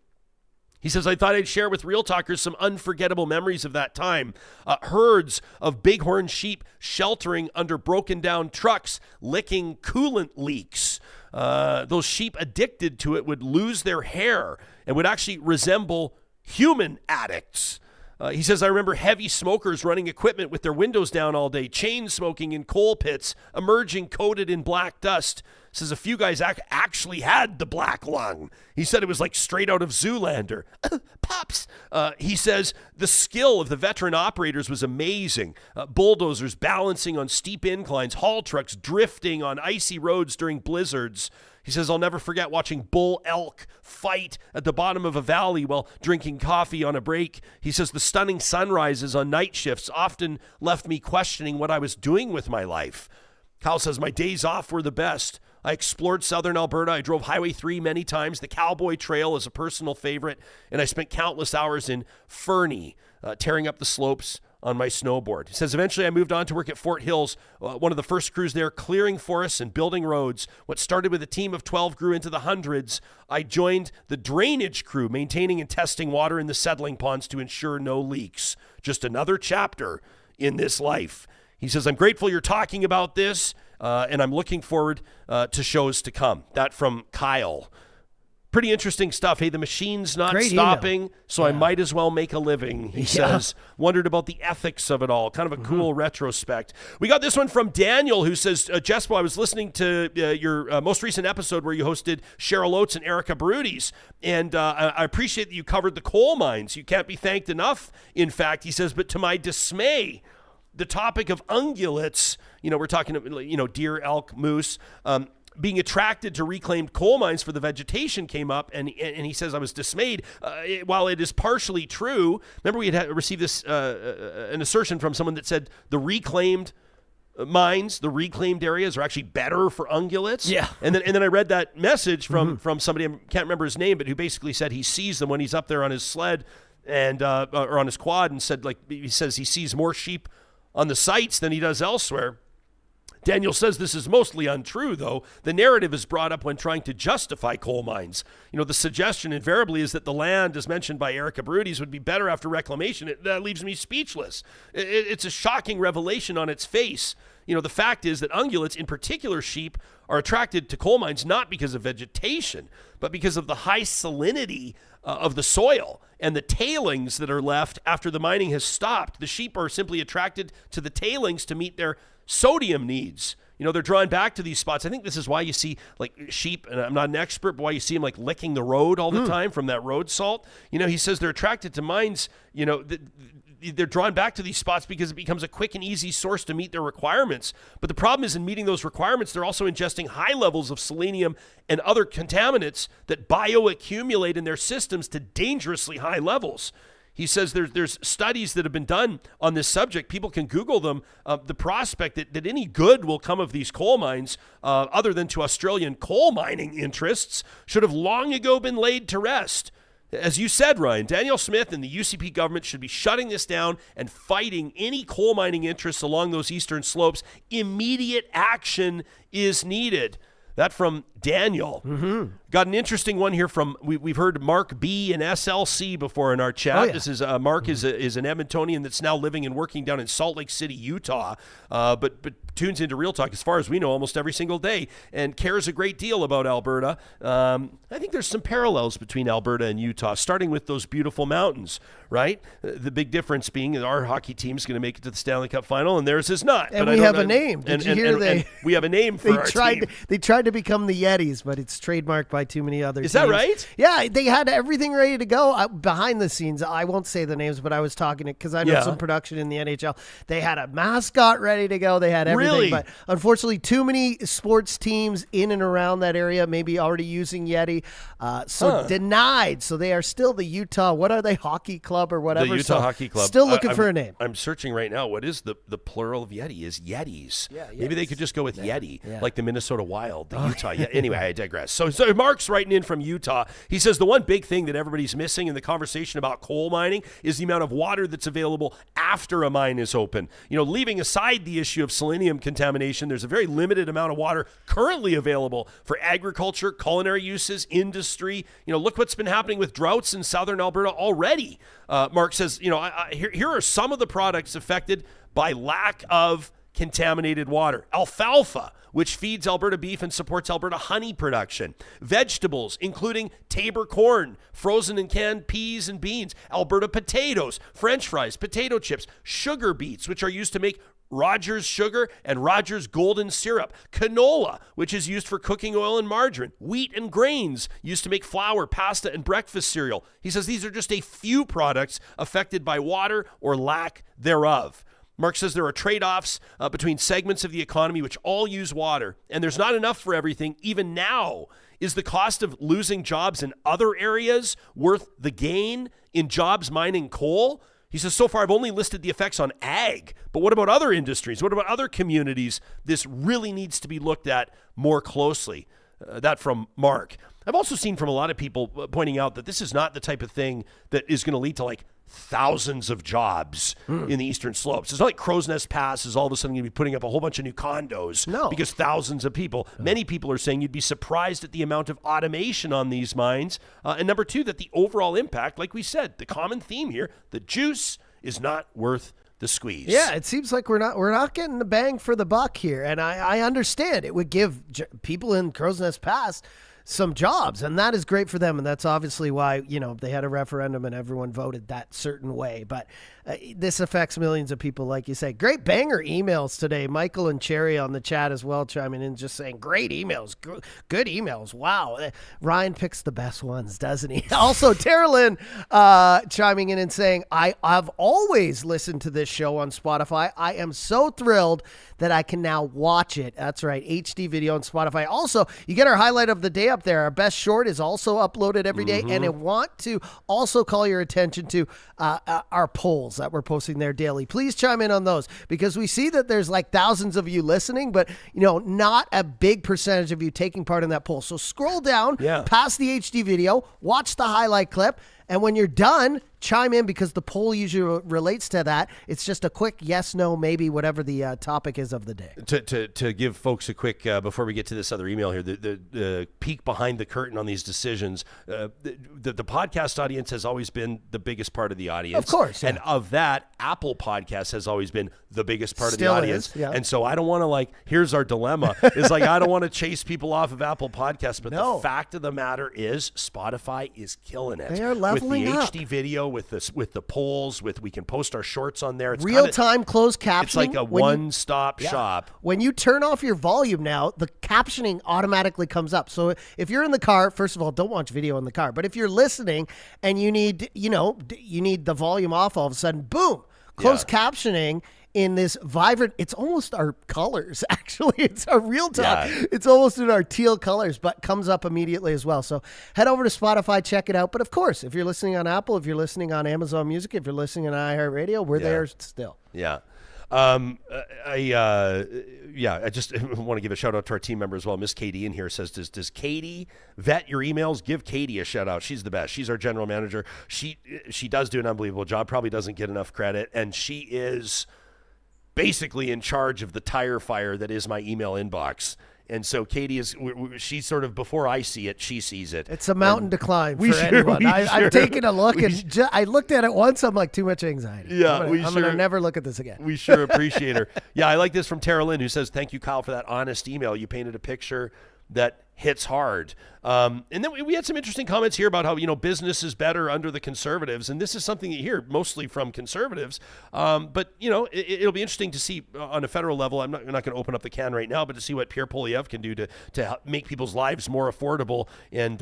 He says, I thought I'd share with Real Talkers some unforgettable memories of that time. Herds of bighorn sheep sheltering under broken down trucks, licking coolant leaks. Those sheep addicted to it would lose their hair and would actually resemble human addicts. He says, I remember heavy smokers running equipment with their windows down all day, chain smoking in coal pits, emerging coated in black dust. Says a few guys actually had the black lung. He said it was like straight out of Zoolander. Pops! He says the skill of the veteran operators was amazing. Bulldozers balancing on steep inclines, haul trucks drifting on icy roads during blizzards. He says, I'll never forget watching bull elk fight at the bottom of a valley while drinking coffee on a break. He says, the stunning sunrises on night shifts often left me questioning what I was doing with my life. Kyle says, my days off were the best. I explored southern Alberta. I drove Highway 3 many times. The Cowboy Trail is a personal favorite. And I spent countless hours in Fernie, tearing up the slopes on my snowboard. He says, eventually I moved on to work at Fort Hills, one of the first crews there, clearing forests and building roads. What started with a team of 12 grew into the hundreds. I joined the drainage crew, maintaining and testing water in the settling ponds to ensure no leaks. Just another chapter in this life. He says, I'm grateful you're talking about this, and I'm looking forward to shows to come. That from Kyle. Pretty interesting stuff. Hey, the machine's not
Great
stopping,
email.
so I might as well make a living, he says. Wondered about the ethics of it all. Kind of a cool retrospect. We got this one from Daniel, who says, Jespo, I was listening to your most recent episode where you hosted Cheryl Oates and Erica Barudis, and I appreciate that you covered the coal mines. You can't be thanked enough, in fact, he says, but to my dismay, the topic of ungulates, we're talking, deer, elk, moose, being attracted to reclaimed coal mines for the vegetation came up, and he says, I was dismayed. While it is partially true, remember we had received this an assertion from someone that said the reclaimed mines, the reclaimed areas are actually better for ungulates. Yeah. And then I read that message from somebody, I can't remember his name, but who basically said he sees them when he's up there on his sled and or on his quad, and said, he says he sees more sheep on the sites than he does elsewhere. Daniel says this is mostly untrue, though. The narrative is brought up when trying to justify coal mines. The suggestion invariably is that the land, as mentioned by Erica Barudis, would be better after reclamation. That leaves me speechless. It's a shocking revelation on its face. The fact is that ungulates, in particular sheep, are attracted to coal mines not because of vegetation, but because of the high salinity of the soil and the tailings that are left after the mining has stopped. The sheep are simply attracted to the tailings to meet their sodium needs. They're drawn back to these spots. I think this is why you see sheep, and I'm not an expert, but why you see them licking the road all the time from that road salt. He says they're attracted to mines, they're drawn back to these spots because it becomes a quick and easy source to meet their requirements. But the problem is in meeting those requirements, they're also ingesting high levels of selenium and other contaminants that bioaccumulate in their systems to dangerously high levels. He says there's studies that have been done on this subject. People can Google them. The prospect that any good will come of these coal mines, other than to Australian coal mining interests, should have long ago been laid to rest. As you said, Ryan, Danielle Smith and the UCP government should be shutting this down and fighting any coal mining interests along those eastern slopes. Immediate action is needed. That from Daniel. Got an interesting one here from, we've heard Mark B and SLC before in our chat. Oh, yeah. This is Mark is an Edmontonian that's now living and working down in Salt Lake City, Utah, but tunes into Real Talk, as far as we know, almost every single day and cares a great deal about Alberta. I think there's some parallels between Alberta and Utah, starting with those beautiful mountains, right? The big difference being that our hockey team is going to make it to the Stanley Cup final and theirs is not.
And we have a name. Did you hear
and we have a name for our team.
They tried to become the Yetis, but it's trademarked by too many other teams.
Is that right?
Yeah, they had everything ready to go behind the scenes. I won't say the names, but I was talking it because I know some production in the NHL. They had a mascot ready to go. They had everything.
Really?
But unfortunately, too many sports teams in and around that area maybe already using Yeti. Denied. So they are still the Utah, what are they, hockey club or whatever?
The Utah Hockey Club.
Still looking for a name.
I'm searching right now. What is the plural of Yeti? Is Yetis.
Yeah,
Maybe they could just go with Yeti, like the Minnesota Wild, the Utah.
yeah.
Anyway, I digress. So Mark's writing in from Utah. He says the one big thing that everybody's missing in the conversation about coal mining is the amount of water that's available after a mine is open. Leaving aside the issue of selenium contamination, there's a very limited amount of water currently available for agriculture, culinary uses, industry. Look what's been happening with droughts in southern Alberta already. Mark says, here are some of the products affected by lack of contaminated water. Alfalfa, which feeds Alberta beef and supports Alberta honey production. Vegetables, including Tabor corn, frozen and canned peas and beans. Alberta potatoes, French fries, potato chips, sugar beets, which are used to make Rogers sugar and Rogers golden syrup. Canola, which is used for cooking oil and margarine. Wheat and grains, used to make flour, pasta, and breakfast cereal. He says these are just a few products affected by water or lack thereof. Mark says there are trade-offs between segments of the economy which all use water, and there's not enough for everything. Even now, is the cost of losing jobs in other areas worth the gain in jobs mining coal? He says, so far I've only listed the effects on ag, but what about other industries? What about other communities? This really needs to be looked at more closely. That from Mark. I've also seen from a lot of people pointing out that this is not the type of thing that is going to lead to like thousands of jobs in the Eastern Slopes. It's not like Crow's Nest Pass is all of a sudden going to be putting up a whole bunch of new condos because thousands of people. Many people are saying you'd be surprised at the amount of automation on these mines. And number two, that the overall impact, like we said, the common theme here, the juice is not worth the squeeze.
Yeah, it seems like we're not getting the bang for the buck here, and I understand it would give people in Crow's Nest Pass some jobs, and that is great for them, and that's obviously why they had a referendum and everyone voted that certain way. But this affects millions of people, like you say. Great banger emails today. Michael and Cherry on the chat as well chiming in, just saying great emails, good emails. Wow, Ryan picks the best ones, doesn't he? Also, Tara Lynn chiming in and saying, I've always listened to this show on Spotify. I am so thrilled that I can now watch it. That's right, HD video on Spotify. Also, you get our highlight of the day up there. Our best short is also uploaded every day, and I want to also call your attention to our polls that we're posting there daily. Please chime in on those, because we see that there's like thousands of you listening, but not a big percentage of you taking part in that poll. So scroll down past the HD video, watch the highlight clip, and when you're done, chime in, because the poll usually relates to that. It's just a quick yes, no, maybe, whatever the topic is of the day.
To give folks a quick, before we get to this other email here, the peek behind the curtain on these decisions, the podcast audience has always been the biggest part of the audience.
Of course. Yeah.
And of that, Apple Podcasts has always been the biggest part
Still
of the audience.
is, yeah.
And so I don't want to here's our dilemma. It's like, I don't want to chase people off of Apple Podcasts, but the fact of the matter is Spotify is killing it.
They are leveling
with the
up.
HD video, with the polls, we can post our shorts on there. It's
real-time closed captioning.
It's like a one-stop shop.
When you turn off your volume now, the captioning automatically comes up. So if you're in the car, first of all, don't watch video in the car. But if you're listening and you need the volume off, all of a sudden, boom, closed captioning in this vibrant, it's almost our colors, actually. It's our Real Talk. Yeah. It's almost in our teal colors, but comes up immediately as well. So head over to Spotify, check it out. But of course, if you're listening on Apple, if you're listening on Amazon Music, if you're listening on iHeartRadio, we're there still.
Yeah. I just want to give a shout out to our team member as well. Miss Katie in here says, does Katie vet your emails? Give Katie a shout out. She's the best. She's our general manager. She does do an unbelievable job. Probably doesn't get enough credit. And she is basically in charge of the tire fire that is my email inbox. And so Katie she's sort of, before I see it, she sees it.
It's a mountain to climb for anyone. I've taken a look, and I looked at it once. I'm like, too much anxiety.
Yeah,
I'm going to never look at this again.
We sure appreciate her. Yeah, I like this from Tara Lynn, who says, thank you, Kyle, for that honest email. You painted a picture that hits hard. And then we had some interesting comments here about how, business is better under the Conservatives. And this is something you hear mostly from Conservatives. But, it'll be interesting to see on a federal level. I'm not going to open up the can right now, but to see what Pierre Poilievre can do to help make people's lives more affordable and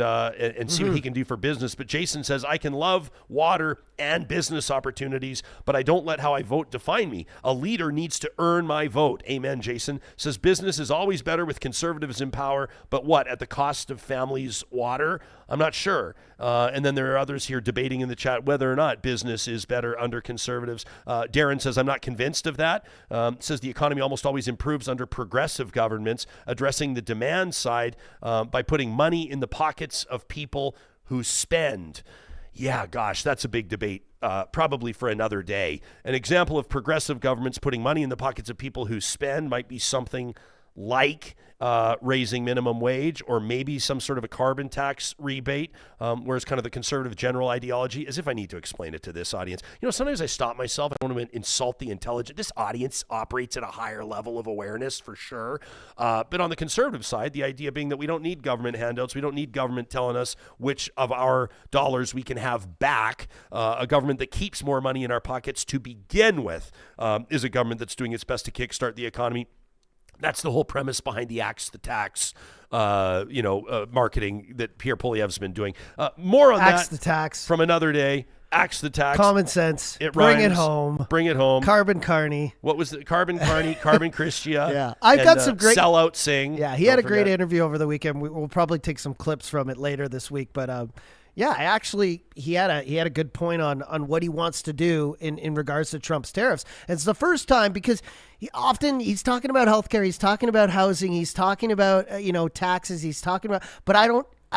see what he can do for business. But Jason says, I can love water and business opportunities, but I don't let how I vote define me. A leader needs to earn my vote. Amen, Jason. Says business is always better with Conservatives in power, but what, at the cost of families' water? I'm not sure. And then there are others here debating in the chat whether or not business is better under Conservatives. Darren says, I'm not convinced of that. Says the economy almost always improves under progressive governments, addressing the demand side by putting money in the pockets of people who spend. Yeah, gosh, that's a big debate, probably for another day. An example of progressive governments putting money in the pockets of people who spend might be something like raising minimum wage, or maybe some sort of a carbon tax rebate, whereas kind of the conservative general ideology, as if I need to explain it to this audience. Sometimes I stop myself. I don't want to insult the intelligent. This audience operates at a higher level of awareness for sure. But on the conservative side, the idea being that we don't need government handouts. We don't need government telling us which of our dollars we can have back. A government that keeps more money in our pockets to begin with is a government that's doing its best to kickstart the economy. That's the whole premise behind the Axe the Tax, marketing that Pierre Poilievre's been doing. More on
Axe
that
the tax
from another day. Axe the Tax.
Common sense.
Bring
it home.
Bring it home.
Carbon Carney.
What was it? Carbon Carney, Carbon Christia.
Yeah. I've got some great...
Sellout Sing.
Yeah, he had a great interview over the weekend. We'll probably take some clips from it later this week, but... Yeah, he had a good point on what he wants to do in regards to Trump's tariffs. And it's the first time, because he's talking about healthcare, he's talking about housing, he's talking about taxes, he's talking about, but I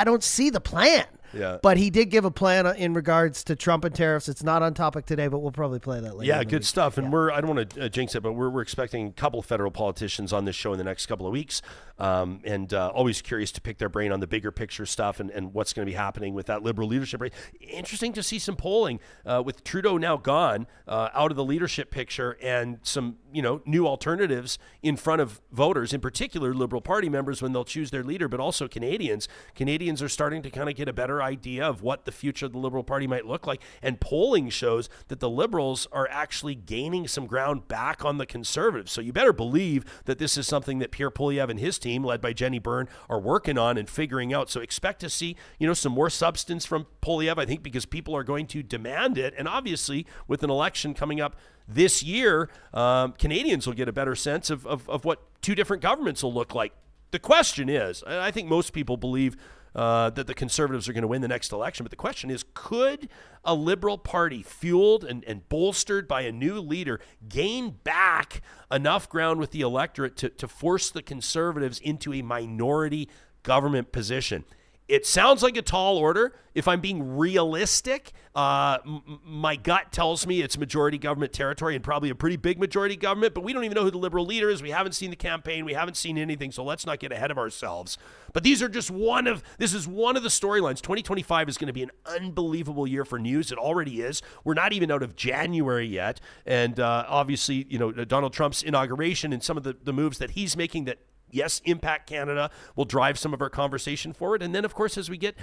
don't see the plan.
Yeah.
But he did give a plan in regards to Trump and tariffs. It's not on topic today, but we'll probably play that later.
Yeah, good stuff. And I don't want to jinx it, but we're expecting a couple of federal politicians on this show in the next couple of weeks. And always curious to pick their brain on the bigger picture stuff and what's going to be happening with that liberal leadership race. Interesting to see some polling with Trudeau now gone out of the leadership picture, and some new alternatives in front of voters, in particular Liberal Party members when they'll choose their leader, but also Canadians. Canadians are starting to kind of get a better idea of what the future of the Liberal Party might look like. And polling shows that the Liberals are actually gaining some ground back on the Conservatives. So you better believe that this is something that Pierre Poilievre and his team, led by Jenny Byrne, are working on and figuring out. So expect to see, some more substance from Poilievre, I think, because people are going to demand it. And obviously, with an election coming up this year, Canadians will get a better sense of what two different governments will look like. The question is, I think most people believe that the Conservatives are going to win the next election. But the question is, could a Liberal Party fueled and bolstered by a new leader gain back enough ground with the electorate to force the Conservatives into a minority government position? It sounds like a tall order. If I'm being realistic, my gut tells me it's majority government territory, and probably a pretty big majority government, but we don't even know who the Liberal leader is. We haven't seen the campaign. We haven't seen anything, so let's not get ahead of ourselves. But this is one of the storylines. 2025 is going to be an unbelievable year for news. It already is. We're not even out of January yet. And obviously, Donald Trump's inauguration and some of the moves that he's making that, yes, impact Canada will drive some of our conversation forward. And then, of course, as we get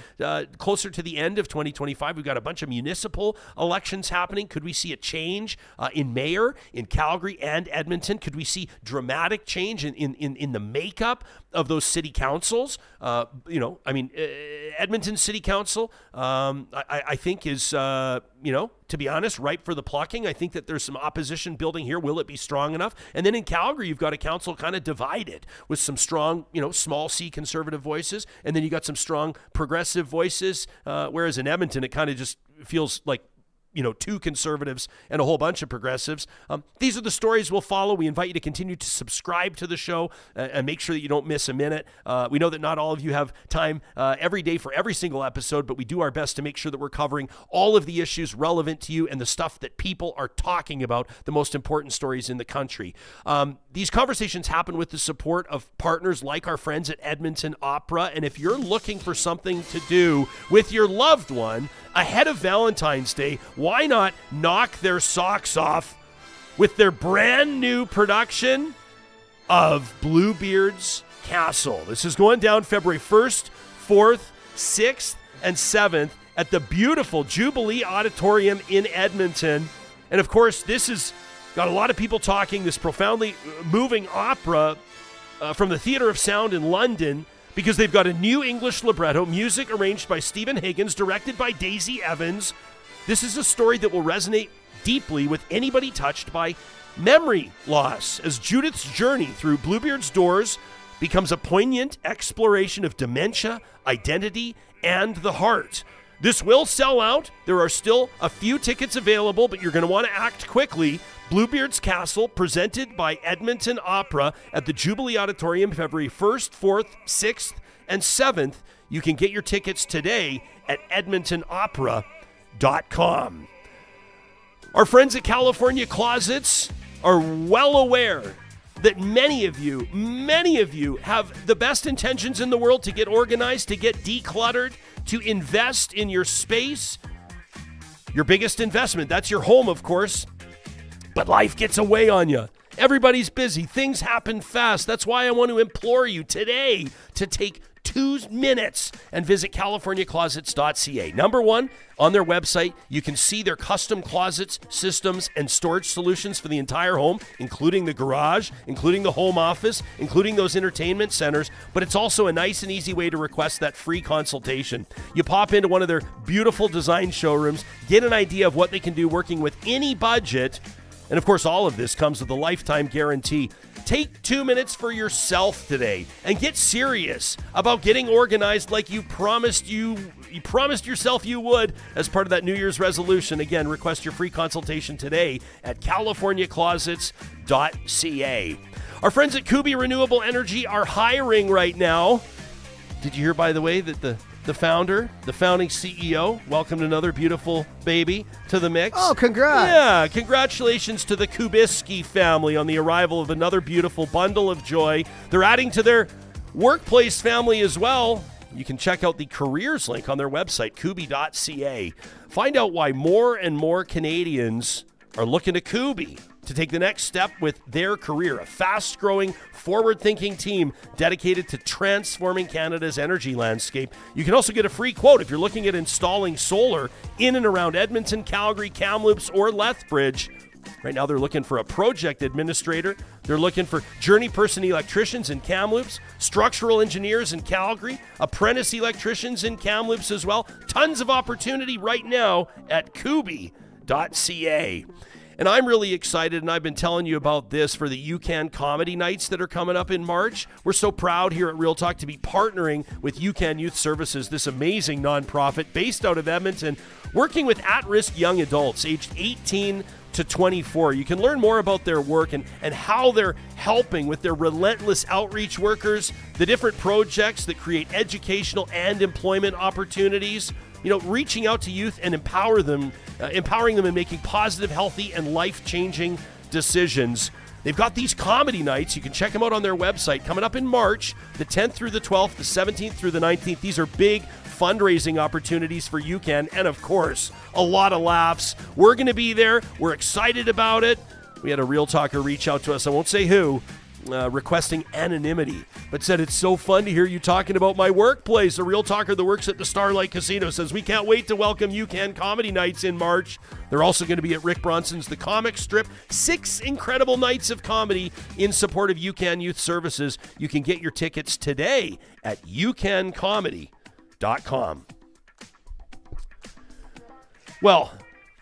closer to the end of 2025, we've got a bunch of municipal elections happening. Could we see a change in mayor in Calgary and Edmonton? Could we see dramatic change in the makeup of those city councils? Edmonton City Council, I think is, to be honest, ripe for the plucking. I think that there's some opposition building here. Will it be strong enough? And then in Calgary, you've got a council kind of divided with some strong, small C conservative voices. And then you got some strong progressive voices. Whereas in Edmonton, it kind of just feels like, two conservatives and a whole bunch of progressives. These are the stories we'll follow. We invite you to continue to subscribe to the show and make sure that you don't miss a minute. We know that not all of you have time every day for every single episode, but we do our best to make sure that we're covering all of the issues relevant to you and the stuff that people are talking about, the most important stories in the country. These conversations happen with the support of partners like our friends at Edmonton Opera. And if you're looking for something to do with your loved one ahead of Valentine's Day, why not knock their socks off with their brand new production of Bluebeard's Castle? This is going down February 1st, 4th, 6th, and 7th at the beautiful Jubilee Auditorium in Edmonton. And of course, this has got a lot of people talking, this profoundly moving opera from the Theatre of Sound in London, because they've got a new English libretto, music arranged by Stephen Higgins, directed by Daisy Evans. This is a story that will resonate deeply with anybody touched by memory loss, as Judith's journey through Bluebeard's doors becomes a poignant exploration of dementia, identity, and the heart. This will sell out. There are still a few tickets available, but you're going to want to act quickly. Bluebeard's Castle, presented by Edmonton Opera at the Jubilee Auditorium, February 1st, 4th, 6th, and 7th. You can get your tickets today at edmontonopera.com. Our friends at California Closets are well aware that many of you have the best intentions in the world to get organized, to get decluttered, to invest in your space. Your biggest investment, that's your home, of course. But life gets away on you. Everybody's busy. Things happen fast. That's why I want to implore you today to take 2 minutes and visit CaliforniaClosets.ca. Number one, on their website, you can see their custom closets, systems, and storage solutions for the entire home, including the garage, including the home office, including those entertainment centers. But it's also a nice and easy way to request that free consultation. You pop into one of their beautiful design showrooms, get an idea of what they can do working with any budget. And of course, all of this comes with a lifetime guarantee. Take 2 minutes for yourself today and get serious about getting organized like you promised yourself you would as part of that New Year's resolution. Again, request your free consultation today at CaliforniaClosets.ca. Our friends at Kuby Renewable Energy are hiring right now. Did you hear, by the way, that the founding CEO, welcomed another beautiful baby to the mix?
Oh, congrats.
Yeah, congratulations to the Kubisky family on the arrival of another beautiful bundle of joy. They're adding to their workplace family as well. You can check out the careers link on their website, kuby.ca. Find out why more and more Canadians are looking to Kuby to take the next step with their career. A fast-growing, forward-thinking team dedicated to transforming Canada's energy landscape. You can also get a free quote if you're looking at installing solar in and around Edmonton, Calgary, Kamloops, or Lethbridge. Right now, they're looking for a project administrator. They're looking for journey person electricians in Kamloops, structural engineers in Calgary, apprentice electricians in Kamloops as well. Tons of opportunity right now at Kuby.ca. And I'm really excited, and I've been telling you about this for the UCAN Comedy Nights that are coming up in March. We're so proud here at Real Talk to be partnering with UCAN Youth Services, this amazing nonprofit based out of Edmonton, working with at-risk young adults aged 18 to 24. You can learn more about their work and how they're helping with their relentless outreach workers, the different projects that create educational and employment opportunities. You know, reaching out to youth and empowering them and making positive, healthy, and life-changing decisions. They've got these comedy nights. You can check them out on their website. Coming up in March, the 10th through the 12th, the 17th through the 19th. These are big fundraising opportunities for UCAN, and of course, a lot of laughs. We're going to be there. We're excited about it. We had a Real Talker reach out to us. I won't say who. Requesting anonymity, but said, it's so fun to hear you talking about my workplace. A Real Talker that works at the Starlight Casino says, we can't wait to welcome UCAN Comedy Nights in March. They're also going to be at Rick Bronson's The Comic Strip. 6 incredible nights of comedy in support of UCAN Youth Services. You can get your tickets today at ucancomedy.com. Well,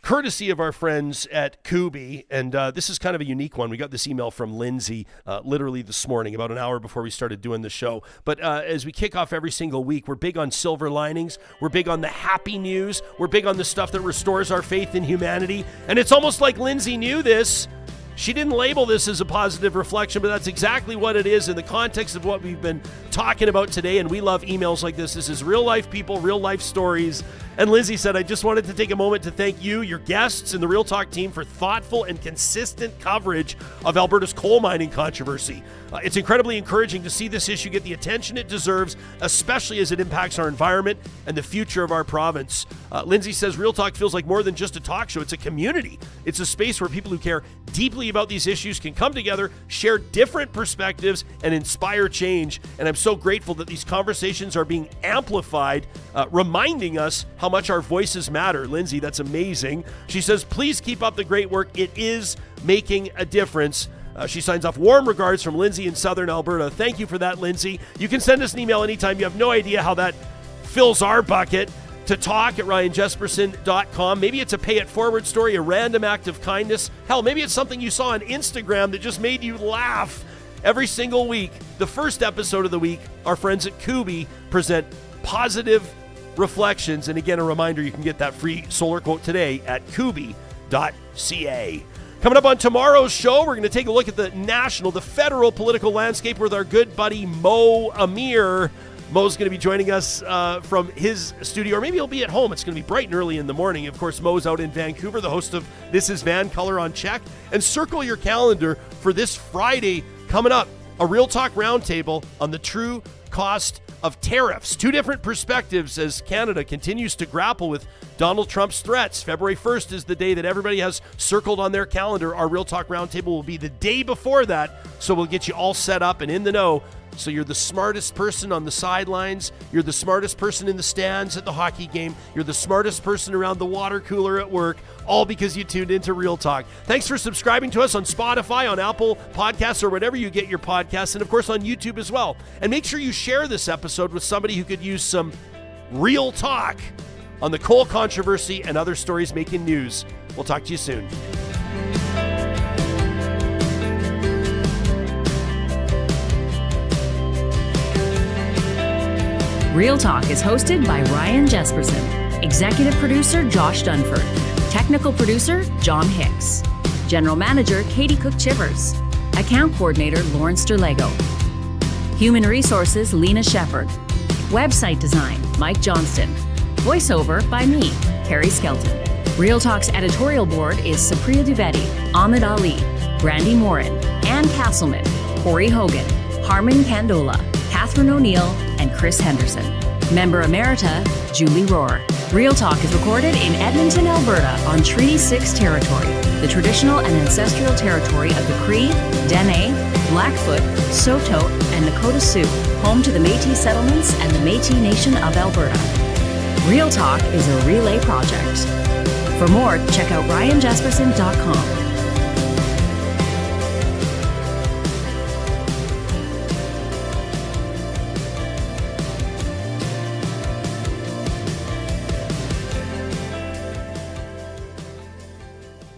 courtesy of our friends at Kuby, and this is kind of a unique one. We got this email from Lyndsi literally this morning, about an hour before we started doing the show. But as we kick off every single week, we're big on silver linings. We're big on the happy news. We're big on the stuff that restores our faith in humanity. And it's almost like Lyndsi knew this. She didn't label this as a positive reflection, but that's exactly what it is in the context of what we've been talking about today. And we love emails like this. This is real life people, real life stories. And Lyndsi said, I just wanted to take a moment to thank you, your guests, and the Real Talk team for thoughtful and consistent coverage of Alberta's coal mining controversy. It's incredibly encouraging to see this issue get the attention it deserves, especially as it impacts our environment and the future of our province. Lyndsi says Real Talk feels like more than just a talk show. It's a community. It's a space where people who care deeply deeply about these issues can come together, share different perspectives, and inspire change. And I'm so grateful that these conversations are being amplified, reminding us how much our voices matter. Lyndsi, that's amazing. She says, please keep up the great work. It is making a difference. She signs off, warm regards from Lyndsi in Southern Alberta. Thank you for that, Lyndsi. You can send us an email anytime. You have no idea how that fills our bucket. To talk@RyanJespersen.com. Maybe it's a pay it forward story, a random act of kindness. Hell, maybe it's something you saw on Instagram that just made you laugh. Every single week, the first episode of the week, our friends at Kuby present positive reflections. And again, a reminder, you can get that free solar quote today at Kuby.ca. Coming up on tomorrow's show, we're going to take a look at the federal political landscape with our good buddy Mo Amir. Mo's going to be joining us from his studio, or maybe he'll be at home. It's going to be bright and early in the morning. Of course, Mo's out in Vancouver, the host of This Is Van Color on Check. And circle your calendar for this Friday coming up, a Real Talk Roundtable on the true cost of tariffs. Two different perspectives as Canada continues to grapple with Donald Trump's threats. February 1st is the day that everybody has circled on their calendar. Our Real Talk Roundtable will be the day before that, so we'll get you all set up and in the know. So you're the smartest person on the sidelines, you're the smartest person in the stands at the hockey game, you're the smartest person around the water cooler at work, all because you tuned into Real Talk. Thanks for subscribing to us on Spotify, on Apple Podcasts, or whatever you get your podcasts, and of course on YouTube as well. And make sure you share this episode with somebody who could use some real talk on the coal controversy and other stories making news. We'll talk to you soon.
Real Talk is hosted by Ryan Jespersen, executive producer Josh Dunford, technical producer John Hicks, general manager Katie Cook-Chivers, account coordinator Lawrence Derlego, human resources Lena Shepard, website design Mike Johnston, voiceover by me, Carrie Skelton. Real Talk's editorial board is Supriya Dwivedi, Ahmed Ali, Brandy Morin, Ann Castleman, Corey Hogan, Harman Candola, Catherine O'Neill, and Chris Henderson. Member Emerita, Julie Rohr. Real Talk is recorded in Edmonton, Alberta on Treaty 6 territory, the traditional and ancestral territory of the Cree, Dene, Blackfoot, Saulteaux, and Nakota Sioux, home to the Métis settlements and the Métis Nation of Alberta. Real Talk is a relay project. For more, check out RyanJespersen.com.